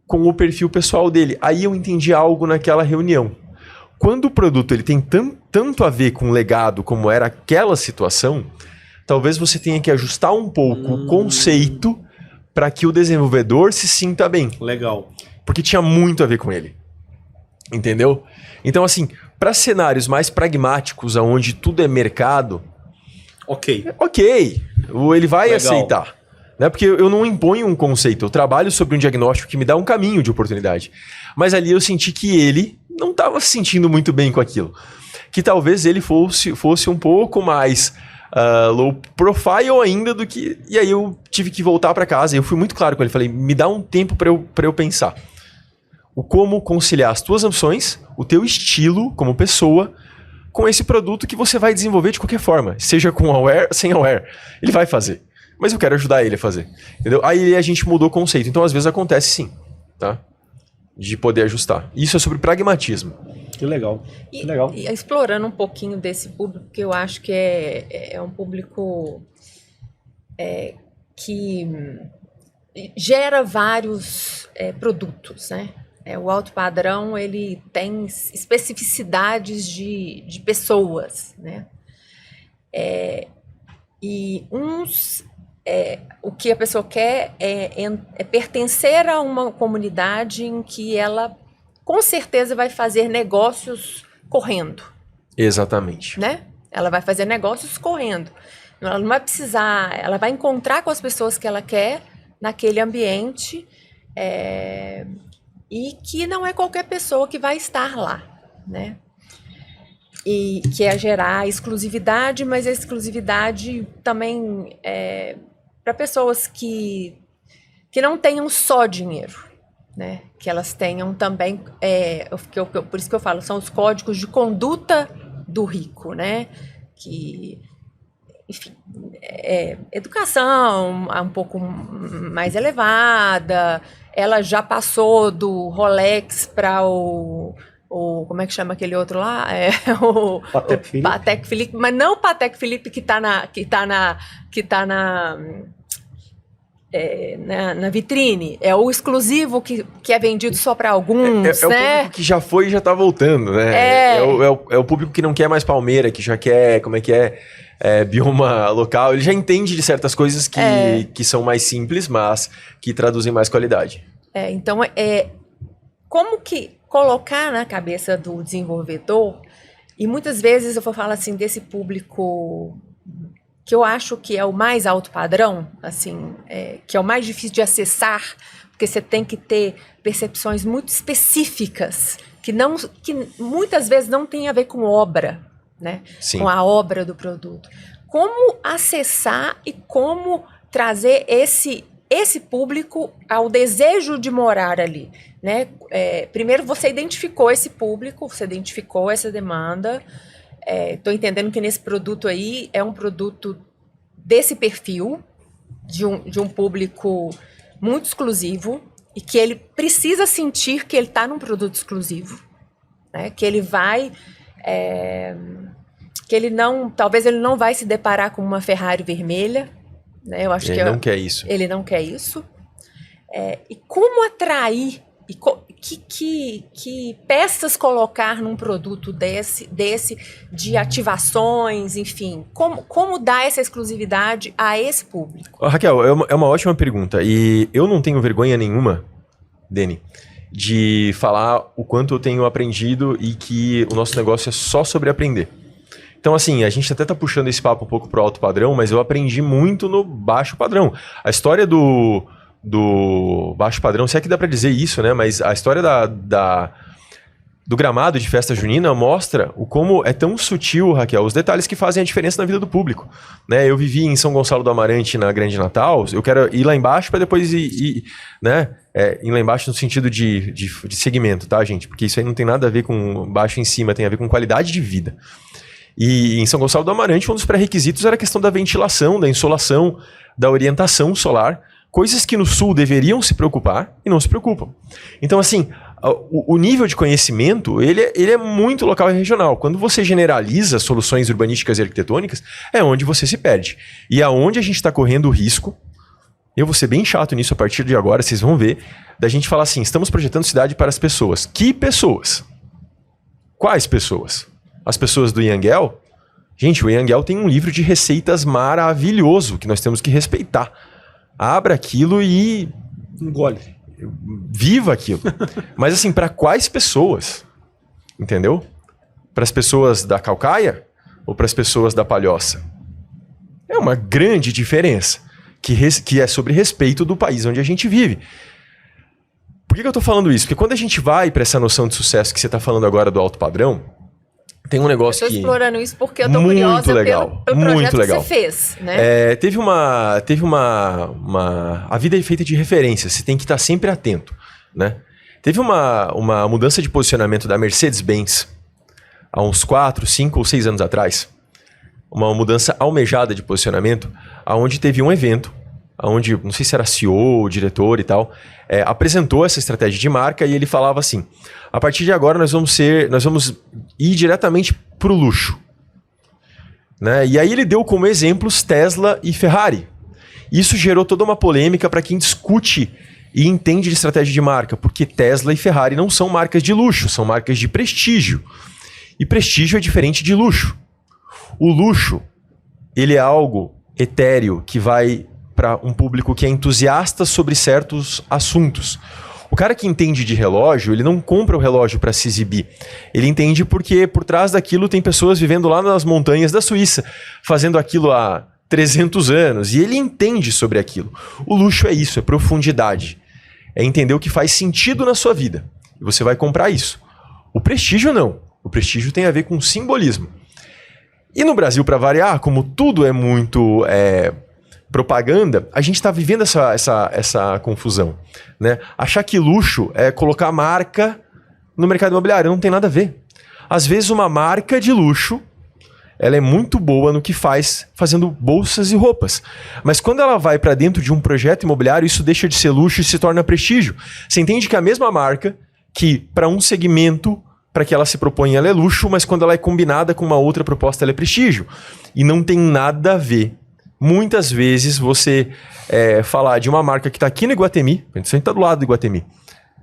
S4: com o perfil pessoal dele. Aí eu entendi algo naquela reunião. Quando o produto ele tem tanto a ver com o legado como era aquela situação, talvez você tenha que ajustar um pouco o conceito para que o desenvolvedor se sinta bem.
S2: Legal.
S4: Porque tinha muito a ver com ele. Entendeu? Então, assim, para cenários mais pragmáticos, onde tudo é mercado,
S2: ok,
S4: ele vai
S2: legal.
S4: aceitar. Né? Porque eu não imponho um conceito, eu trabalho sobre um diagnóstico que me dá um caminho de oportunidade. Mas ali eu senti que ele não estava se sentindo muito bem com aquilo. Que talvez ele fosse um pouco mais low profile ainda do que... E aí eu tive que voltar para casa e eu fui muito claro com ele. Falei, me dá um tempo para eu pensar. O como conciliar as tuas opções, o teu estilo como pessoa, com esse produto que você vai desenvolver de qualquer forma. Seja com aware, sem aware. Ele vai fazer. Mas eu quero ajudar ele a fazer. Entendeu? Aí a gente mudou o conceito. Então, às vezes, acontece sim. Tá? De poder ajustar. Isso é sobre pragmatismo.
S2: Que legal.
S3: E,
S2: que legal.
S3: E explorando um pouquinho desse público, que eu acho que é um público que gera vários produtos, né? O alto padrão, ele tem especificidades de pessoas, né? E uns o que a pessoa quer é pertencer a uma comunidade em que ela, com certeza, vai fazer negócios correndo.
S4: Exatamente.
S3: Né? Ela vai fazer negócios correndo. Ela não vai precisar... Ela vai encontrar com as pessoas que ela quer naquele ambiente e que não é qualquer pessoa que vai estar lá, né? E que é gerar exclusividade, mas a exclusividade também para pessoas que não tenham só dinheiro, né? Que elas tenham também, por isso que eu falo, são os códigos de conduta do rico, né? Que, enfim, educação um pouco mais elevada, ela já passou do Rolex para como é que chama aquele outro lá? O Patek Philippe, mas não o Patek Philippe que tá na vitrine. É o exclusivo que é vendido só para alguns, né?
S4: É o público que já foi e já tá voltando, né? É o público que não quer mais palmeira, que já quer, como é que bioma local. Ele já entende de certas coisas que são mais simples, mas que traduzem mais qualidade.
S3: Então, como que colocar na cabeça do desenvolvedor, e muitas vezes eu vou falar assim, desse público que eu acho que é o mais alto padrão, assim, que é o mais difícil de acessar, porque você tem que ter percepções muito específicas, que muitas vezes não tem a ver com obra, né?
S4: Sim.
S3: Com a obra do produto. Como acessar e como trazer esse público ao desejo de morar ali, né? Primeiro você identificou esse público, você identificou essa demanda. Estou entendendo que nesse produto aí é um produto desse perfil, de um público muito exclusivo, e que ele precisa sentir que ele está num produto exclusivo, né? Que ele vai... talvez ele não vai se deparar com uma Ferrari vermelha, né? Eu acho
S4: ele não quer isso. Ele
S3: não quer isso. E como atrair, que peças colocar num produto desse de ativações, enfim, como dar essa exclusividade a esse público?
S4: Raquel, é uma ótima pergunta, e eu não tenho vergonha nenhuma, Deni, de falar o quanto eu tenho aprendido e que o nosso negócio é só sobre aprender. Então, assim, a gente até tá puxando esse papo um pouco pro alto padrão, mas eu aprendi muito no baixo padrão. A história do baixo padrão, se é que dá pra dizer isso, né? Mas a história do gramado de festa junina mostra como é tão sutil, Raquel, os detalhes que fazem a diferença na vida do público, né? Eu vivi em São Gonçalo do Amarante na Grande Natal, eu quero ir lá embaixo para depois ir, né? Ir lá embaixo no sentido de segmento, tá, gente? Porque isso aí não tem nada a ver com baixo em cima, tem a ver com qualidade de vida. E em São Gonçalo do Amarante, um dos pré-requisitos era a questão da ventilação, da insolação, da orientação solar, coisas que no sul deveriam se preocupar e não se preocupam. Então, assim, o nível de conhecimento, ele é muito local e regional. Quando você generaliza soluções urbanísticas e arquitetônicas, é onde você se perde. E aonde a gente está correndo o risco, eu vou ser bem chato nisso a partir de agora, vocês vão ver, da gente falar assim, estamos projetando cidade para as pessoas. Que pessoas? Quais pessoas? As pessoas do Yangel? Gente, o Yangel tem um livro de receitas maravilhoso que nós temos que respeitar. Abra aquilo e...
S2: engole.
S4: Viva aquilo. Mas assim, para quais pessoas? Entendeu? Para as pessoas da Caucaia ou para as pessoas da Palhoça? É uma grande diferença que é sobre respeito do país onde a gente vive. Por que eu estou falando isso? Porque quando a gente vai para essa noção de sucesso que você está falando agora do alto padrão, tem um negócio
S3: eu tô explorando isso porque eu tô curiosa pelo projeto que você fez, né?
S4: A vida é feita de referências, você tem que estar sempre atento, né? Teve uma mudança de posicionamento da Mercedes-Benz há uns 4, 5 ou 6 anos atrás. Uma mudança almejada de posicionamento, onde teve um evento, onde, não sei se era CEO, diretor e tal, apresentou essa estratégia de marca e ele falava assim, a partir de agora nós vamos ir diretamente para o luxo. Né? E aí ele deu como exemplos Tesla e Ferrari. Isso gerou toda uma polêmica para quem discute e entende de estratégia de marca, porque Tesla e Ferrari não são marcas de luxo, são marcas de prestígio. E prestígio é diferente de luxo. O luxo, ele é algo etéreo que vai para um público que é entusiasta sobre certos assuntos. O cara que entende de relógio, ele não compra o relógio para se exibir. Ele entende porque por trás daquilo tem pessoas vivendo lá nas montanhas da Suíça, fazendo aquilo há 300 anos, e ele entende sobre aquilo. O luxo é isso, é profundidade. É entender o que faz sentido na sua vida. E você vai comprar isso. O prestígio não. O prestígio tem a ver com simbolismo. E no Brasil, para variar, como tudo é muito propaganda, a gente está vivendo essa confusão, né? Achar que luxo é colocar marca no mercado imobiliário, não tem nada a ver. Às vezes uma marca de luxo, ela é muito boa no que faz, fazendo bolsas e roupas. Mas quando ela vai para dentro de um projeto imobiliário, isso deixa de ser luxo e se torna prestígio. Você entende que a mesma marca, que para um segmento, para que ela se propõe, ela é luxo, mas quando ela é combinada com uma outra proposta, ela é prestígio. E não tem nada a ver. Muitas vezes você falar de uma marca que está aqui no Iguatemi, a gente está do lado do Iguatemi,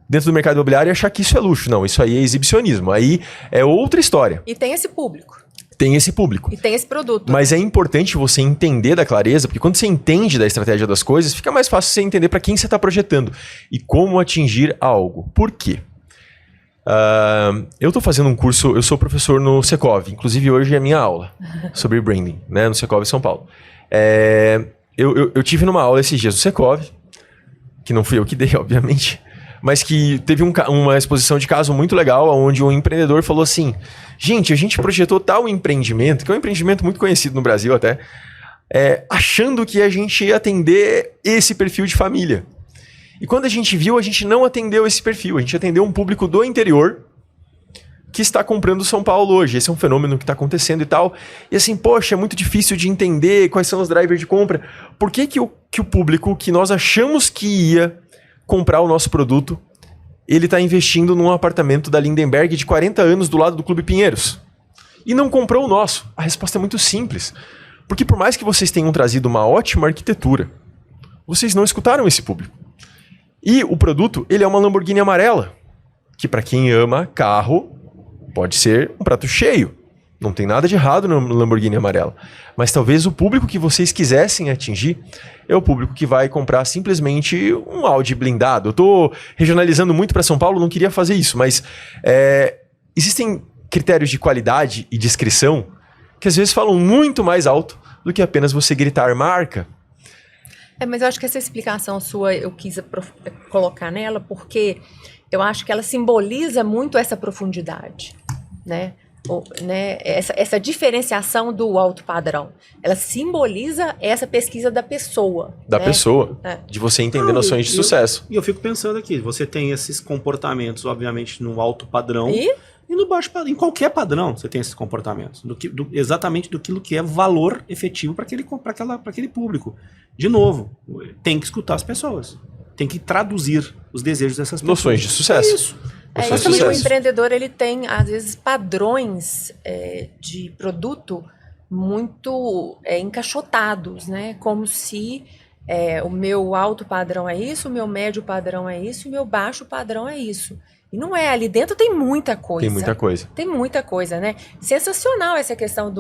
S4: dentro do mercado imobiliário e achar que isso é luxo. Não, isso aí é exibicionismo. Aí é outra história.
S3: E tem esse público.
S4: Tem esse público.
S3: E tem esse produto.
S4: Mas é importante você entender da clareza, porque quando você entende da estratégia das coisas, fica mais fácil você entender para quem você está projetando e como atingir algo. Por quê? Eu estou fazendo um curso, eu sou professor no Secov, inclusive hoje é a minha aula sobre branding, né, no Secov São Paulo. Eu tive numa aula esses dias do Secov, que não fui eu que dei, obviamente, mas que teve uma exposição de caso muito legal, onde um empreendedor falou assim: gente, a gente projetou tal empreendimento, que é um empreendimento muito conhecido no Brasil até, achando que a gente ia atender esse perfil de família. E quando a gente viu, a gente não atendeu esse perfil, a gente atendeu um público do interior que está comprando São Paulo hoje. Esse é um fenômeno que está acontecendo e tal. E assim, poxa, é muito difícil de entender quais são os drivers de compra. Por que o público que nós achamos que ia comprar o nosso produto, ele está investindo num apartamento da Lindenberg de 40 anos do lado do Clube Pinheiros e não comprou o nosso? A resposta é muito simples. Porque por mais que vocês tenham trazido uma ótima arquitetura, vocês não escutaram esse público. E o produto, ele é uma Lamborghini amarela, que para quem ama carro, pode ser um prato cheio. Não tem nada de errado no Lamborghini amarela. Mas talvez o público que vocês quisessem atingir é o público que vai comprar simplesmente um Audi blindado. Eu estou regionalizando muito para São Paulo, não queria fazer isso, mas existem critérios de qualidade e descrição que às vezes falam muito mais alto do que apenas você gritar marca.
S3: Mas eu acho que essa explicação sua eu quis colocar nela porque eu acho que ela simboliza muito essa profundidade, né? Essa diferenciação do alto padrão. Ela simboliza essa pesquisa da pessoa.
S4: Da pessoa, de você entender noções de sucesso.
S2: E eu fico pensando aqui, você tem esses comportamentos, obviamente, no alto padrão e no baixo padrão. Em qualquer padrão você tem esses comportamentos. Exatamente do que é valor efetivo para aquele público. De novo, tem que escutar as pessoas. Tem que traduzir os desejos dessas pessoas.
S4: Noções de sucesso.
S2: É isso.
S3: O empreendedor, ele tem, às vezes, padrões de produto muito encaixotados, né? Como se o meu alto padrão é isso, o meu médio padrão é isso, e o meu baixo padrão é isso. E não é, ali dentro tem muita coisa.
S4: Tem muita coisa.
S3: Tem muita coisa, né? Sensacional essa questão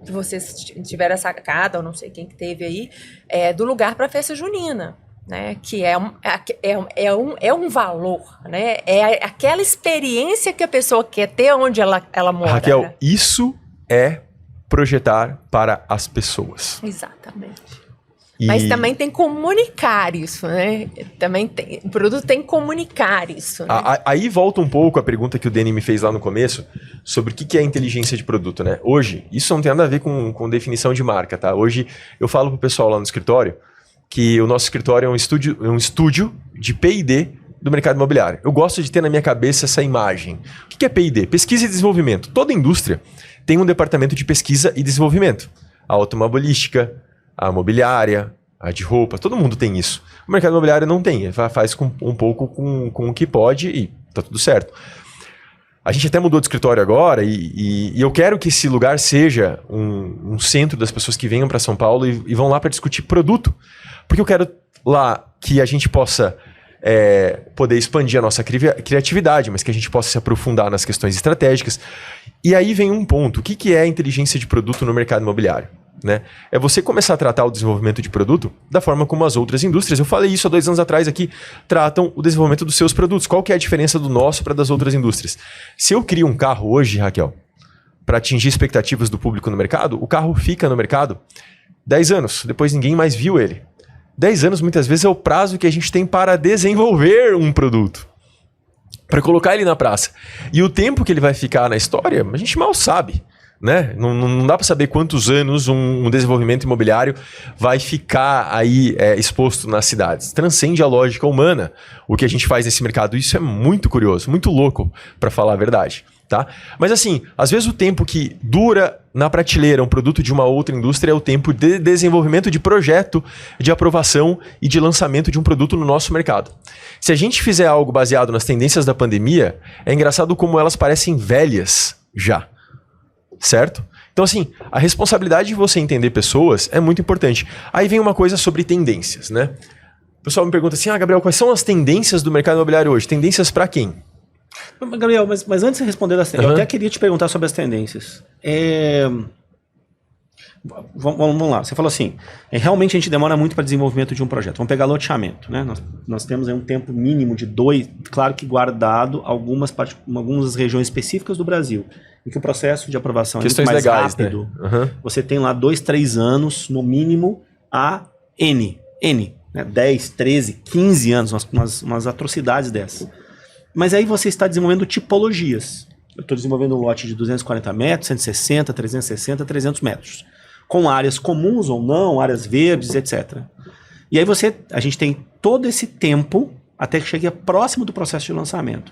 S3: que vocês tiveram a sacada, ou não sei quem que teve aí, do lugar para festa junina. Né, que é um valor, né? É aquela experiência que a pessoa quer ter onde ela mora.
S4: Raquel,
S3: né?
S4: Isso é projetar para as pessoas.
S3: Exatamente. Mas também tem que comunicar isso, né? O produto tem que comunicar isso. Né?
S4: Aí volta um pouco a pergunta que o Deni me fez lá no começo sobre o que é inteligência de produto, né? Hoje, isso não tem nada a ver com definição de marca, tá? Hoje eu falo pro pessoal lá no escritório que o nosso escritório é um estúdio de P&D do mercado imobiliário. Eu gosto de ter na minha cabeça essa imagem. O que é P&D? Pesquisa e desenvolvimento. Toda indústria tem um departamento de pesquisa e desenvolvimento. A automobilística, a imobiliária, a de roupa, todo mundo tem isso. O mercado imobiliário não tem, faz um pouco com o que pode e tá tudo certo. A gente até mudou de escritório agora e eu quero que esse lugar seja um centro das pessoas que venham para São Paulo e vão lá para discutir produto. Porque eu quero lá que a gente possa poder expandir a nossa criatividade, mas que a gente possa se aprofundar nas questões estratégicas. E aí vem um ponto. O que é inteligência de produto no mercado imobiliário? né? É você começar a tratar o desenvolvimento de produto da forma como as outras indústrias, eu falei isso há 2 anos atrás aqui, tratam o desenvolvimento dos seus produtos. Qual que é a diferença do nosso para das outras indústrias? Se eu crio um carro hoje, Raquel, para atingir expectativas do público no mercado, o carro fica no mercado 10 anos, depois ninguém mais viu ele. 10 anos muitas vezes é o prazo que a gente tem para desenvolver um produto, para colocar ele na praça. E o tempo que ele vai ficar na história, a gente mal sabe. Né? Não dá para saber quantos anos um desenvolvimento imobiliário vai ficar aí exposto nas cidades. Transcende a lógica humana o que a gente faz nesse mercado. Isso é muito curioso, muito louco, para falar a verdade. Tá? Mas assim, às vezes o tempo que dura na prateleira um produto de uma outra indústria é o tempo de desenvolvimento de projeto, de aprovação e de lançamento de um produto no nosso mercado. Se a gente fizer algo baseado nas tendências da pandemia, é engraçado como elas parecem velhas já. Certo? Então, assim, a responsabilidade de você entender pessoas é muito importante. Aí vem uma coisa sobre tendências, né? O pessoal me pergunta assim, Gabriel, quais são as tendências do mercado imobiliário hoje? Tendências para quem?
S2: Gabriel, mas antes de responder das tendências, eu até queria te perguntar sobre as tendências. Vamos lá, você falou assim, realmente a gente demora muito para desenvolvimento de um projeto. Vamos pegar loteamento, né? Nós temos aí um tempo mínimo de 2, claro que guardado algumas regiões específicas do Brasil, em que o processo de aprovação é muito mais legais, rápido. Né? Você tem lá 2, 3 anos, no mínimo, a N, né? 10, 13, 15 anos, umas atrocidades dessas. Mas aí você está desenvolvendo tipologias. Eu estou desenvolvendo um lote de 240 metros, 160, 360, 300 metros. Com áreas comuns ou não, áreas verdes, etc. E aí a gente tem todo esse tempo até que chegue próximo do processo de lançamento.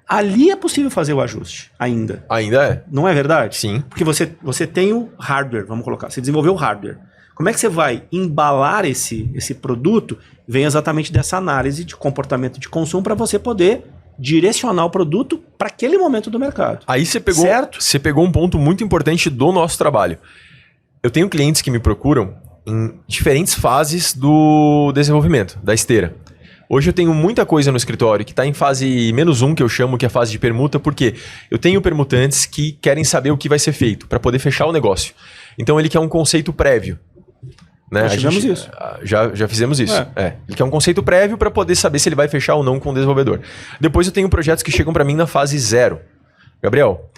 S2: Ali é possível fazer o ajuste, ainda.
S4: Ainda é?
S2: Não é verdade?
S4: Sim.
S2: Porque você tem o hardware, vamos colocar, você desenvolveu o hardware. Como é que você vai embalar esse produto? Vem exatamente dessa análise de comportamento de consumo para você poder direcionar o produto para aquele momento do mercado.
S4: Aí você pegou um ponto muito importante do nosso trabalho. Eu tenho clientes que me procuram em diferentes fases do desenvolvimento, da esteira. Hoje eu tenho muita coisa no escritório que está em fase -1, que eu chamo que é a fase de permuta, porque eu tenho permutantes que querem saber o que vai ser feito para poder fechar o negócio. Então ele quer um conceito prévio. Né?
S2: Nós fizemos isso.
S4: Já fizemos isso. Ele quer um conceito prévio para poder saber se ele vai fechar ou não com o desenvolvedor. Depois eu tenho projetos que chegam para mim na fase 0. Gabriel,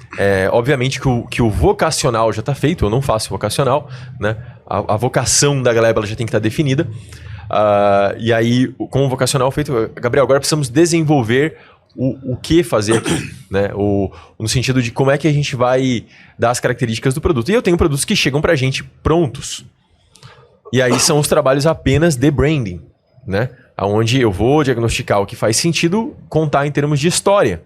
S4: obviamente que o vocacional já está feito, eu não faço vocacional, né? A vocação da galera ela já tem que estar definida. E aí, com o vocacional feito, Gabriel, agora precisamos desenvolver o que fazer aqui, né? No sentido de como é que a gente vai dar as características do produto. E eu tenho produtos que chegam para a gente prontos. E aí são os trabalhos apenas de branding, né? Onde eu vou diagnosticar o que faz sentido, contar em termos de história.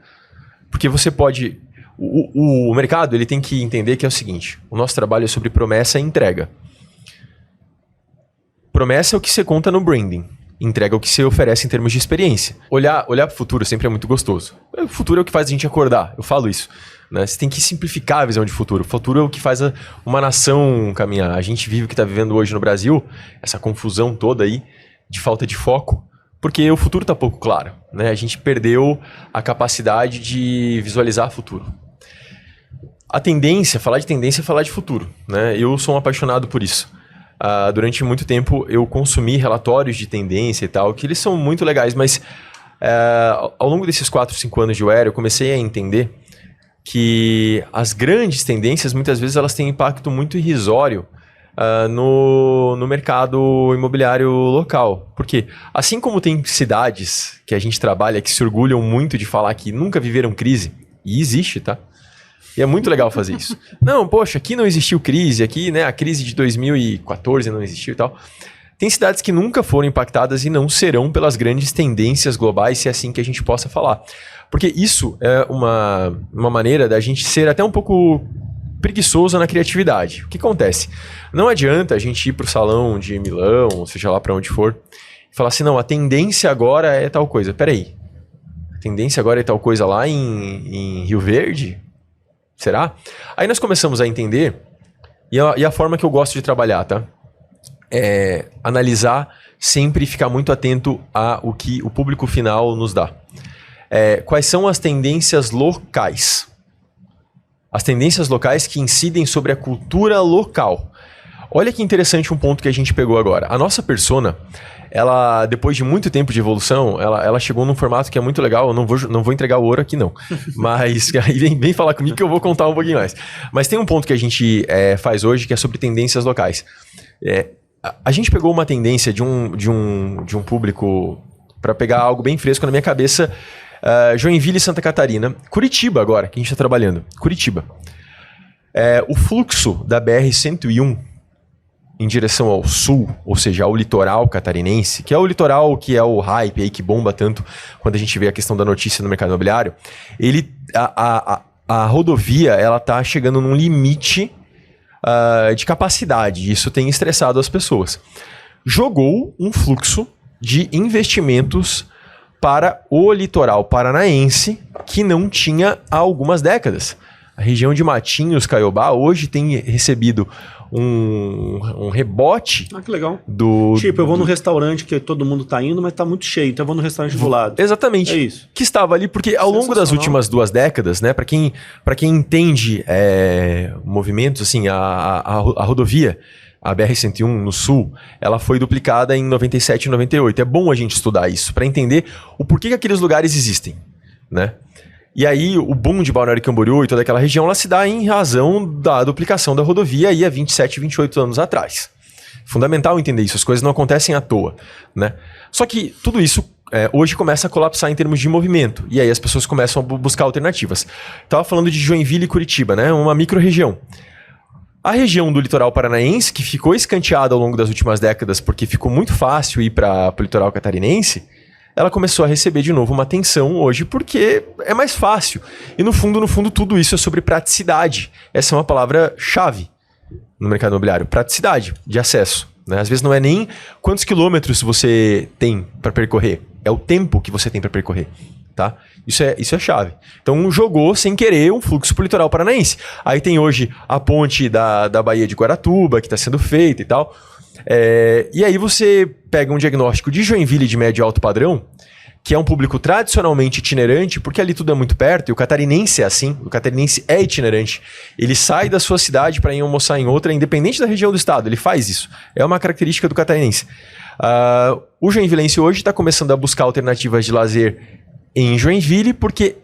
S4: Porque você pode... O mercado ele tem que entender que é o seguinte, o nosso trabalho é sobre promessa e entrega. Promessa é o que você conta no branding. Entrega é o que você oferece em termos de experiência. Olhar para o futuro sempre é muito gostoso. O futuro é o que faz a gente acordar. Eu falo isso. Né? Você tem que simplificar a visão de futuro. O futuro é o que faz uma nação caminhar. A gente vive o que está vivendo hoje no Brasil, essa confusão toda aí, de falta de foco, porque o futuro está pouco claro. Né? A gente perdeu a capacidade de visualizar futuro. A tendência, falar de tendência é falar de futuro. Né? Eu sou um apaixonado por isso. Durante muito tempo eu consumi relatórios de tendência e tal, que eles são muito legais, mas ao longo desses 4, 5 anos de UER, eu comecei a entender que as grandes tendências, muitas vezes, elas têm um impacto muito irrisório no mercado imobiliário local. Porque, assim como tem cidades que a gente trabalha que se orgulham muito de falar que nunca viveram crise, e existe, tá? E é muito legal fazer isso. Não, poxa, aqui não existiu crise, aqui, né, a crise de 2014 não existiu e tal. Tem cidades que nunca foram impactadas e não serão pelas grandes tendências globais, se é assim que a gente possa falar. Porque isso é uma maneira da gente ser até um pouco preguiçoso na criatividade. O que acontece? Não adianta a gente ir para o salão de Milão, ou seja lá para onde for, e falar assim, não, a tendência agora é tal coisa. Peraí, a tendência agora é tal coisa lá em Rio Verde? Será? Aí nós começamos a entender, e a forma que eu gosto de trabalhar, tá? É analisar sempre e ficar muito atento ao que o público final nos dá. Quais são as tendências locais? As tendências locais que incidem sobre a cultura local. Olha que interessante um ponto que a gente pegou agora. A nossa persona, ela, depois de muito tempo de evolução, ela chegou num formato que é muito legal. Eu não vou entregar o ouro aqui, não. Mas aí vem falar comigo que eu vou contar um pouquinho mais. Mas tem um ponto que a gente faz hoje que é sobre tendências locais. A gente pegou uma tendência de um público, para pegar algo bem fresco na minha cabeça, Joinville e Santa Catarina. Curitiba agora, que a gente está trabalhando. Curitiba. O fluxo da BR-101 em direção ao sul, ou seja, ao litoral catarinense, que é o litoral que é o hype aí que bomba tanto quando a gente vê a questão da notícia no mercado imobiliário, a rodovia ela está chegando num limite de capacidade. Isso tem estressado as pessoas. Jogou um fluxo de investimentos para o litoral paranaense que não tinha há algumas décadas. A região de Matinhos, Caiobá, hoje tem recebido um rebote.
S2: Que legal.
S4: Eu
S2: vou no restaurante que todo mundo tá indo, mas tá muito cheio, então eu vou no restaurante do lado.
S4: Exatamente.
S2: É isso.
S4: Que estava ali, porque ao longo das últimas 2 décadas, né, para quem entende movimentos, assim, a rodovia, a BR-101 no sul, ela foi duplicada em 97 e 98. É bom a gente estudar isso, para entender o porquê que aqueles lugares existem, né? E aí, o boom de Balneário Camboriú e toda aquela região, ela se dá em razão da duplicação da rodovia aí há 27, 28 anos atrás. Fundamental entender isso, as coisas não acontecem à toa, né? Só que tudo isso hoje começa a colapsar em termos de movimento, e aí as pessoas começam a buscar alternativas. Estava falando de Joinville e Curitiba, né? Uma micro-região. A região do litoral paranaense, que ficou escanteada ao longo das últimas décadas porque ficou muito fácil ir para o litoral catarinense, ela começou a receber de novo uma atenção hoje porque é mais fácil. E no fundo, tudo isso é sobre praticidade. Essa é uma palavra-chave no mercado imobiliário. Praticidade de acesso, né? Às vezes não é nem quantos quilômetros você tem para percorrer, é o tempo que você tem para percorrer. Tá? Isso é chave. Então jogou sem querer um fluxo para o litoral paranaense. Aí tem hoje a ponte da Baía de Guaratuba que está sendo feita e tal. E aí você pega um diagnóstico de Joinville de médio e alto padrão, que é um público tradicionalmente itinerante, porque ali tudo é muito perto, e o catarinense é assim, o catarinense é itinerante. Ele sai da sua cidade para ir almoçar em outra, independente da região do estado, ele faz isso. É uma característica do catarinense. O joinvilense hoje está começando a buscar alternativas de lazer em Joinville, porque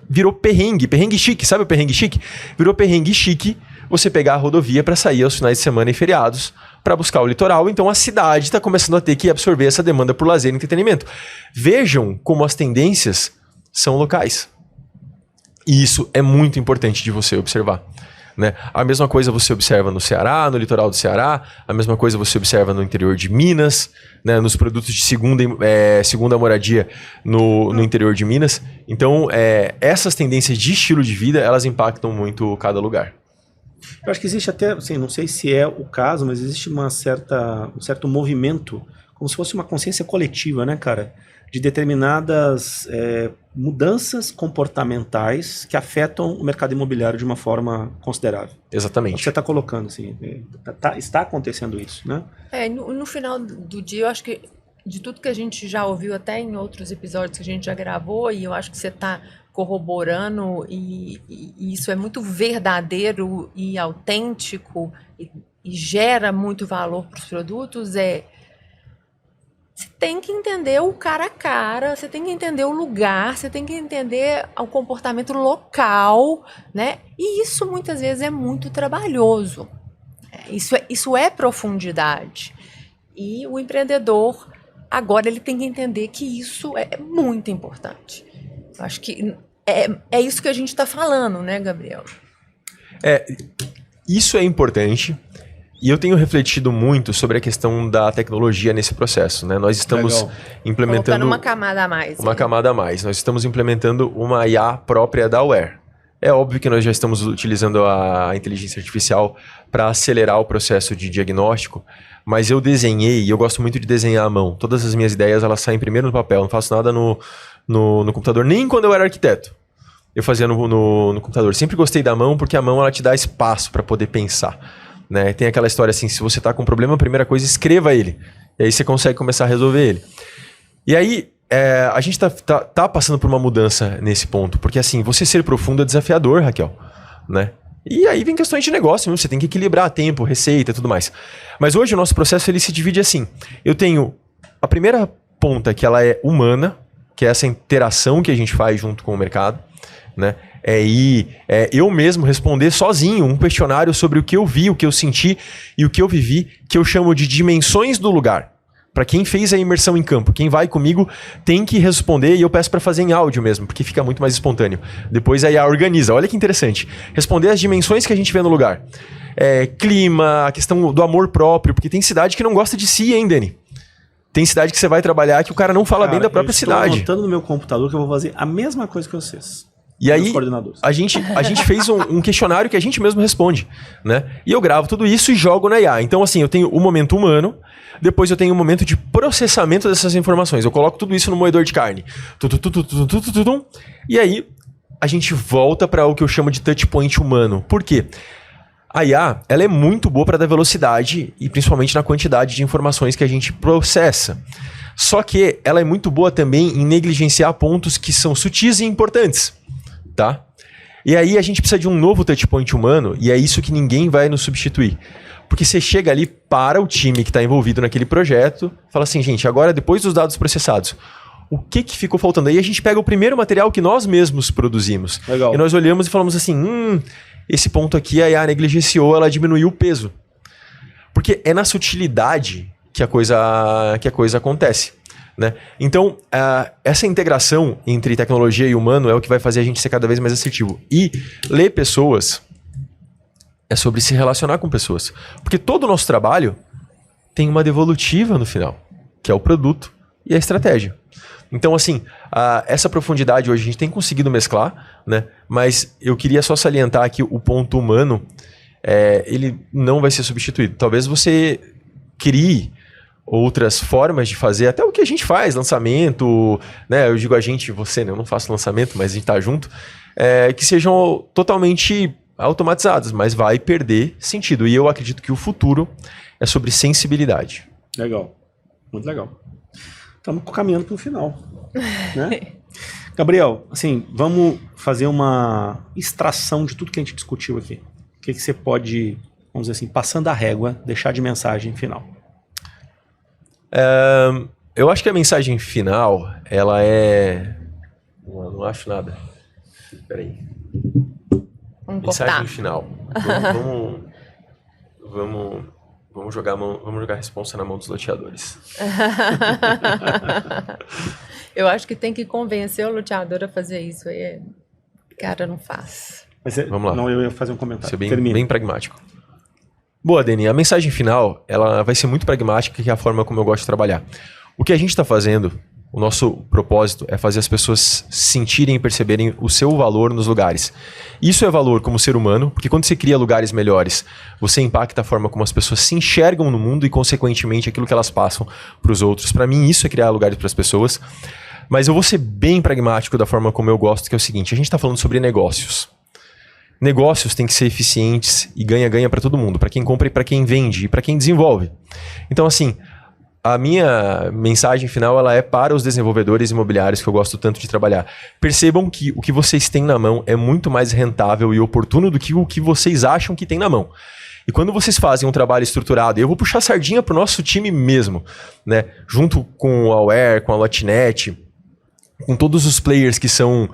S4: virou perrengue chique, sabe o perrengue chique? Virou perrengue chique você pegar a rodovia para sair aos finais de semana e feriados para buscar o litoral. Então a cidade está começando a ter que absorver essa demanda por lazer e entretenimento. Vejam como as tendências são locais. E isso é muito importante de você observar, né? A mesma coisa você observa no Ceará, no litoral do Ceará, a mesma coisa você observa no interior de Minas, né? Nos produtos de segunda moradia no interior de Minas. Então, essas tendências de estilo de vida, elas impactam muito cada lugar.
S2: Eu acho que existe até, assim, não sei se é o caso, mas existe um certo movimento, como se fosse uma consciência coletiva, né, cara? De determinadas mudanças comportamentais que afetam o mercado imobiliário de uma forma considerável.
S4: Exatamente.
S2: É o que você está colocando, assim, está acontecendo isso, né?
S3: No final do dia, eu acho que de tudo que a gente já ouviu até em outros episódios que a gente já gravou, e eu acho que você está corroborando, e isso é muito verdadeiro e autêntico e gera muito valor para os produtos, você tem que entender o cara a cara, você tem que entender o lugar, você tem que entender o comportamento local, né? E isso muitas vezes é muito trabalhoso. Isso é profundidade. E o empreendedor, agora, ele tem que entender que isso é muito importante. Eu acho que é isso que a gente está falando, né, Gabriel?
S4: Isso é importante. E eu tenho refletido muito sobre a questão da tecnologia nesse processo, né? Nós estamos implementando...
S3: Colocando uma camada a mais.
S4: Uma camada a mais. Nós estamos implementando uma IA própria da Aware. É óbvio que nós já estamos utilizando a inteligência artificial para acelerar o processo de diagnóstico, mas eu desenhei, e eu gosto muito de desenhar à mão. Todas as minhas ideias, elas saem primeiro no papel, não faço nada no computador, nem quando eu era arquiteto. Eu fazia no computador. Sempre gostei da mão, porque a mão ela te dá espaço para poder pensar. Né? Tem aquela história assim, se você está com um problema, a primeira coisa, escreva ele. E aí você consegue começar a resolver ele. E aí, a gente tá passando por uma mudança nesse ponto. Porque assim, você ser profundo é desafiador, Raquel. Né? E aí vem questões de negócio, você tem que equilibrar tempo, receita e tudo mais. Mas hoje o nosso processo ele se divide assim. Eu tenho a primeira ponta que ela é humana, que é essa interação que a gente faz junto com o mercado, né? Eu mesmo responder sozinho um questionário sobre o que eu vi, o que eu senti e o que eu vivi, que eu chamo de dimensões do lugar. Para quem fez a imersão em campo, quem vai comigo tem que responder, e eu peço para fazer em áudio mesmo, porque fica muito mais espontâneo. Depois a IA organiza, olha que interessante. Responder as dimensões que a gente vê no lugar. Clima, a questão do amor próprio, porque tem cidade que não gosta de si, hein, Dani? Tem cidade que você vai trabalhar que o cara não fala bem da própria cidade.
S2: Eu estou anotando no meu computador que eu vou fazer a mesma coisa que vocês.
S4: E aí, a gente fez um questionário que a gente mesmo responde, né? E eu gravo tudo isso e jogo na IA. Então, assim, eu tenho o momento humano, depois eu tenho o momento de processamento dessas informações. Eu coloco tudo isso no moedor de carne. E aí, a gente volta para o que eu chamo de touch point humano. Por quê? A IA, ela é muito boa para dar velocidade e principalmente na quantidade de informações que a gente processa. Só que ela é muito boa também em negligenciar pontos que são sutis e importantes. Tá? E aí a gente precisa de um novo touchpoint humano, e é isso que ninguém vai nos substituir. Porque você chega ali para o time que está envolvido naquele projeto, fala assim, gente, agora depois dos dados processados, o que ficou faltando? Aí a gente pega o primeiro material que nós mesmos produzimos.
S2: Legal.
S4: E nós olhamos e falamos assim, esse ponto aqui a IA negligenciou, ela diminuiu o peso. Porque é na sutilidade que a coisa acontece. Né? Então, essa integração entre tecnologia e humano é o que vai fazer a gente ser cada vez mais assertivo. E ler pessoas é sobre se relacionar com pessoas. Porque todo o nosso trabalho tem uma devolutiva no final, que é o produto e a estratégia. Então, assim, essa profundidade hoje a gente tem conseguido mesclar, né? Mas eu queria só salientar que o ponto humano, ele não vai ser substituído. Talvez você crie outras formas de fazer, até o que a gente faz, lançamento, né? Eu digo a gente, você, né? Eu não faço lançamento, mas a gente tá junto, que sejam totalmente automatizados, mas vai perder sentido. E eu acredito que o futuro é sobre sensibilidade.
S2: Legal, muito legal. Estamos caminhando para o final, né? Gabriel, assim, vamos fazer uma extração de tudo que a gente discutiu aqui. O que você pode, vamos dizer assim, passando a régua, deixar de mensagem final?
S4: Eu acho que a mensagem final, ela é... Não acho nada. Peraí. Mensagem final. Vamos jogar a responsa na mão dos loteadores.
S3: Eu acho que tem que convencer o loteador a fazer isso. Aí, cara, não faz.
S2: Vamos lá. Não, eu ia fazer um comentário.
S4: Ser bem pragmático. Boa, Dani. A mensagem final, ela vai ser muito pragmática, que é a forma como eu gosto de trabalhar. O que a gente está fazendo, o nosso propósito é fazer as pessoas sentirem e perceberem o seu valor nos lugares. Isso é valor como ser humano, porque quando você cria lugares melhores, você impacta a forma como as pessoas se enxergam no mundo e, consequentemente, aquilo que elas passam para os outros. Para mim, isso é criar lugares para as pessoas. Mas eu vou ser bem pragmático da forma como eu gosto, que é o seguinte, a gente está falando sobre negócios. Negócios têm que ser eficientes e ganha-ganha para todo mundo, para quem compra e para quem vende e para quem desenvolve. Então, assim, a minha mensagem final ela é para os desenvolvedores imobiliários que eu gosto tanto de trabalhar. Percebam que o que vocês têm na mão é muito mais rentável e oportuno do que o que vocês acham que tem na mão. E quando vocês fazem um trabalho estruturado, eu vou puxar a sardinha para o nosso time mesmo, né? Junto com a Aware, com a Lotnet, com todos os players que são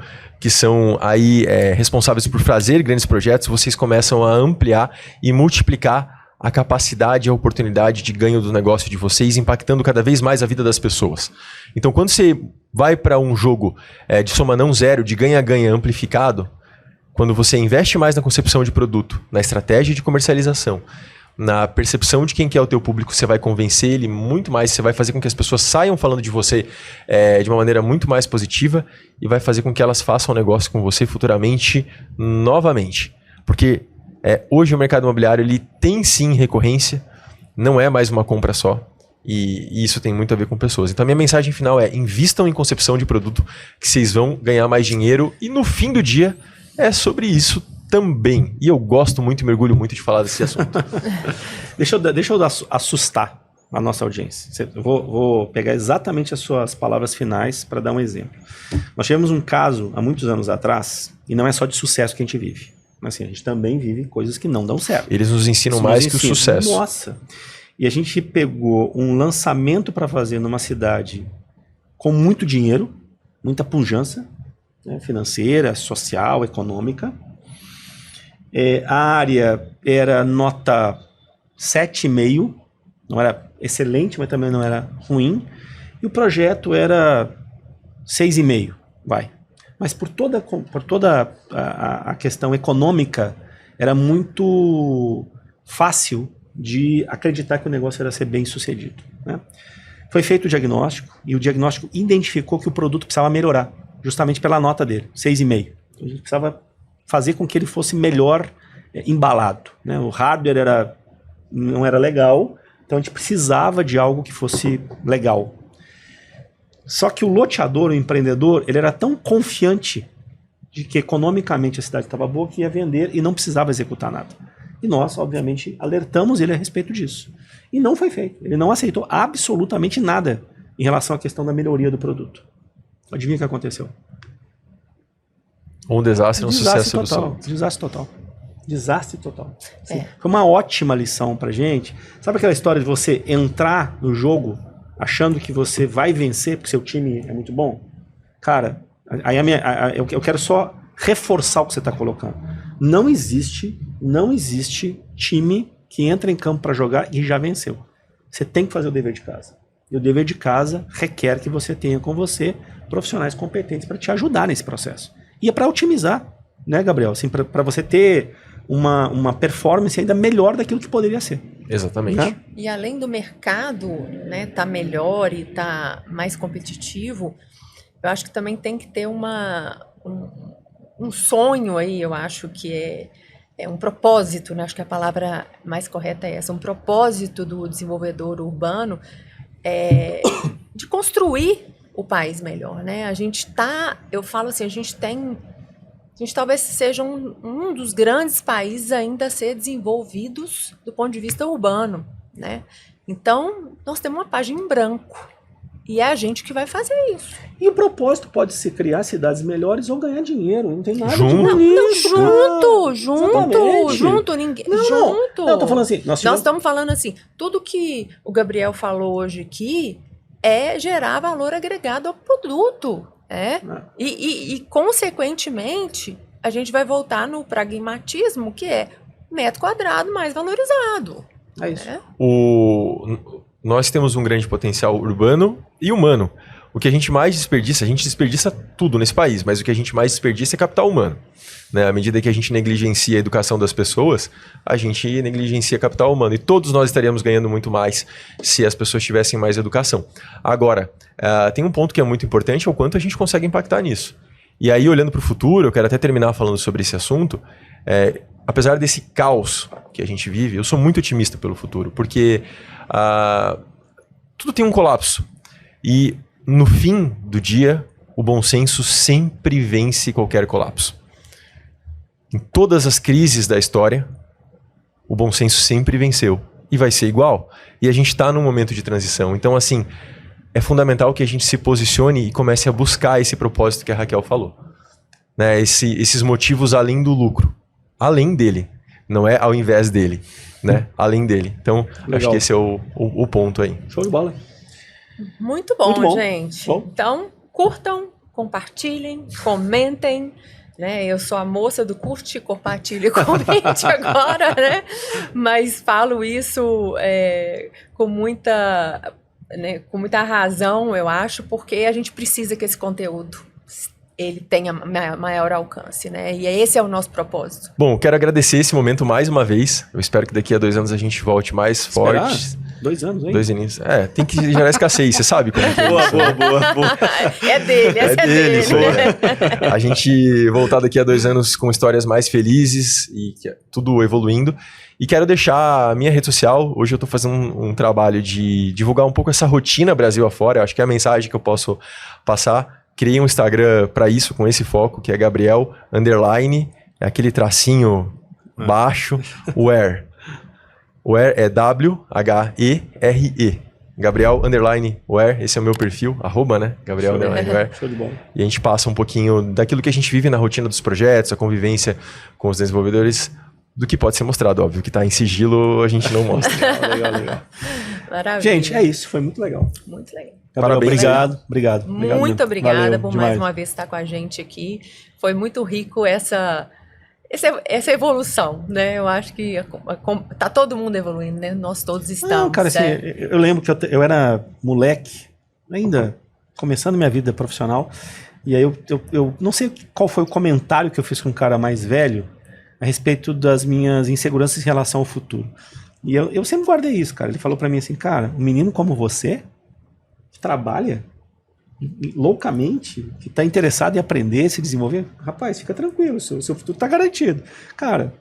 S4: aí responsáveis por fazer grandes projetos, vocês começam a ampliar e multiplicar a capacidade e a oportunidade de ganho do negócio de vocês, impactando cada vez mais a vida das pessoas. Então, quando você vai para um jogo de soma não zero, de ganha-ganha amplificado, quando você investe mais na concepção de produto, na estratégia de comercialização, na percepção de quem que é o teu público, você vai convencer ele muito mais, você vai fazer com que as pessoas saiam falando de você de uma maneira muito mais positiva e vai fazer com que elas façam negócio com você futuramente novamente. Porque hoje o mercado imobiliário ele tem sim recorrência, não é mais uma compra só e isso tem muito a ver com pessoas. Então a minha mensagem final é invistam em concepção de produto que vocês vão ganhar mais dinheiro e no fim do dia é sobre isso também. E eu gosto muito e mergulho muito de falar desse assunto.
S2: Deixa eu assustar a nossa audiência. Eu vou pegar exatamente as suas palavras finais para dar um exemplo. Nós tivemos um caso há muitos anos atrás, e não é só de sucesso que a gente vive. Mas assim, a gente também vive coisas que não dão certo.
S4: Eles nos ensinam
S2: Isso
S4: mais
S2: nos
S4: que o
S2: ensina.
S4: sucesso.
S2: Nossa! E a gente pegou um lançamento para fazer numa cidade com muito dinheiro, muita pujança, né, financeira, social, econômica. A área era nota 7,5, não era excelente, mas também não era ruim. E o projeto era 6,5, vai. Mas por toda a questão econômica, era muito fácil de acreditar que o negócio ia ser bem sucedido, né? Foi feito o diagnóstico, e o diagnóstico identificou que o produto precisava melhorar, justamente pela nota dele, 6,5. Então a gente precisava fazer com que ele fosse melhor embalado, né? O hardware não era legal, então a gente precisava de algo que fosse legal. Só que o loteador, o empreendedor, ele era tão confiante de que economicamente a cidade estava boa que ia vender e não precisava executar nada. E nós, obviamente, alertamos ele a respeito disso. E não foi feito. Ele não aceitou absolutamente nada em relação à questão da melhoria do produto. Adivinha o que aconteceu?
S4: Um desastre, um sucesso
S2: total. Desastre total. Desastre total. Assim, foi uma ótima lição pra gente. Sabe aquela história de você entrar no jogo achando que você vai vencer porque seu time é muito bom? Cara, aí eu quero só reforçar o que você está colocando. Não existe time que entra em campo para jogar e já venceu. Você tem que fazer o dever de casa. E o dever de casa requer que você tenha com você profissionais competentes para te ajudar nesse processo. E é para otimizar, né, Gabriel? Assim, para você ter uma performance ainda melhor daquilo que poderia ser.
S4: Exatamente.
S2: Né?
S3: E além do mercado, né, tá melhor e tá mais competitivo, eu acho que também tem que ter um sonho aí, eu acho que é um propósito, né? Acho que a palavra mais correta é essa, um propósito do desenvolvedor urbano de construir o país melhor, né? A gente talvez seja um dos grandes países ainda a ser desenvolvidos do ponto de vista urbano, né? Então, nós temos uma página em branco. E é a gente que vai fazer isso.
S2: E o propósito pode ser criar cidades melhores ou ganhar dinheiro. Não tem nada
S4: Junto.
S3: Junto, ninguém.
S2: Não, eu tô falando assim.
S3: Nós estamos falando assim, tudo que o Gabriel falou hoje aqui é gerar valor agregado ao produto. E, consequentemente, a gente vai voltar no pragmatismo, que é metro quadrado mais valorizado.
S2: É isso.
S4: Nós temos um grande potencial urbano e humano. O que a gente mais desperdiça, a gente desperdiça tudo nesse país, mas o que a gente mais desperdiça é capital humano. Né? À medida que a gente negligencia a educação das pessoas, a gente negligencia capital humano. E todos nós estaríamos ganhando muito mais se as pessoas tivessem mais educação. Agora, tem um ponto que é muito importante, é o quanto a gente consegue impactar nisso. E aí, olhando para o futuro, eu quero até terminar falando sobre esse assunto. Apesar desse caos que a gente vive, eu sou muito otimista pelo futuro, porque tudo tem um colapso. E no fim do dia, o bom senso sempre vence qualquer colapso. Em todas as crises da história, o bom senso sempre venceu. E vai ser igual. E a gente está num momento de transição. Então, assim, é fundamental que a gente se posicione e comece a buscar esse propósito que a Raquel falou. Né? Esses motivos além do lucro. Além dele. Não é ao invés dele. Né? Além dele. Então,
S2: legal.
S4: Acho que esse é o ponto aí.
S2: Show de bola.
S3: Muito bom, gente.
S2: Bom.
S3: Então, curtam, compartilhem, comentem. Né? Eu sou a moça do curte, compartilhe e comente agora, né? Mas falo isso com muita razão, eu acho, porque a gente precisa que esse conteúdo ele tenha maior alcance, né? E esse é o nosso propósito.
S4: Bom, quero agradecer esse momento mais uma vez. Eu espero que daqui a 2 anos a gente volte mais forte.
S2: 2 anos, hein?
S4: 2 anos. Tem que gerar escassez, você sabe como que é isso.
S2: Boa.
S3: É dele, essa é dele.
S4: Né? A gente voltar daqui a 2 anos com histórias mais felizes e tudo evoluindo. E quero deixar a minha rede social. Hoje eu estou fazendo um trabalho de divulgar um pouco essa rotina Brasil afora. Eu acho que é a mensagem que eu posso passar. Criei um Instagram para isso, com esse foco, que é Gabriel _ é aquele tracinho baixo, Where. Where é WHERE. Gabriel_Ware, esse é o meu perfil, @, né? Gabriel_Ware.
S2: Show de bola.
S4: E a gente passa um pouquinho daquilo que a gente vive na rotina dos projetos, a convivência com os desenvolvedores, do que pode ser mostrado, óbvio, que tá em sigilo a gente não mostra.
S2: Legal.
S3: Maravilha.
S2: Gente, é isso, foi muito legal.
S3: Muito legal.
S2: Gabriel,
S4: Parabéns,
S2: obrigado.
S3: Muito obrigada
S2: Valeu,
S3: por
S2: demais.
S3: mais uma vez estar com a gente aqui. Foi muito rico essa evolução, né? Eu acho que tá todo mundo evoluindo, né? Nós todos estamos.
S2: Não, cara, assim, eu lembro que eu era moleque, ainda começando minha vida profissional, e aí eu não sei qual foi o comentário que eu fiz com um cara mais velho a respeito das minhas inseguranças em relação ao futuro. E eu sempre guardei isso, cara. Ele falou pra mim assim, cara, um menino como você, que trabalha loucamente, que tá interessado em aprender, se desenvolver, rapaz, fica tranquilo, seu futuro tá garantido. Cara,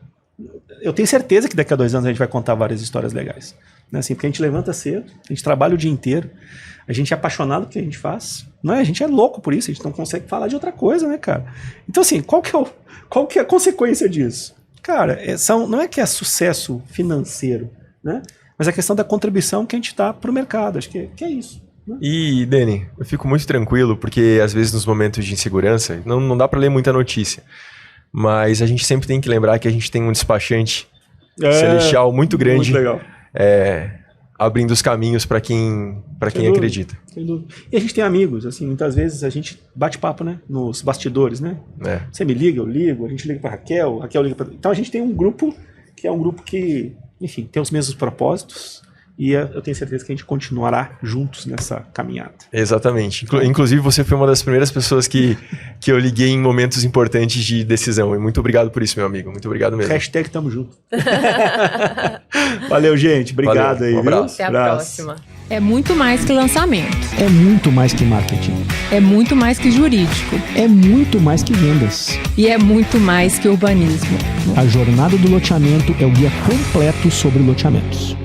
S2: eu tenho certeza que daqui a 2 anos a gente vai contar várias histórias legais. Né? Assim, porque a gente levanta cedo, a gente trabalha o dia inteiro, a gente é apaixonado pelo que a gente faz, não é? A gente é louco por isso, a gente não consegue falar de outra coisa, né, cara? Então, assim, qual que é a consequência disso? Cara, não é que é sucesso financeiro, né? Mas a questão da contribuição que a gente dá pro mercado, acho que é isso.
S4: E, Dani, eu fico muito tranquilo, porque às vezes nos momentos de insegurança, não dá pra ler muita notícia, mas a gente sempre tem que lembrar que a gente tem um despachante celestial muito grande,
S2: muito legal.
S4: abrindo os caminhos para quem acredita.
S2: Sem dúvida. E a gente tem amigos, assim, muitas vezes a gente bate papo, né, nos bastidores, né? Você me liga, eu ligo, a gente liga pra Raquel liga pra... Então a gente tem um grupo que, enfim, tem os mesmos propósitos, e eu tenho certeza que a gente continuará juntos nessa caminhada.
S4: Exatamente. Inclusive, você foi uma das primeiras pessoas que eu liguei em momentos importantes de decisão. E muito obrigado por isso, meu amigo. Muito obrigado mesmo.
S2: # tamo junto. Valeu, gente. Obrigado.
S4: Valeu.
S2: Aí,
S4: Um abraço.
S3: Até a próxima.
S1: É muito mais que lançamento.
S5: É muito mais que marketing.
S1: É muito mais que jurídico.
S5: É muito mais que vendas.
S1: E é muito mais que urbanismo.
S5: A jornada do loteamento é o guia completo sobre loteamentos.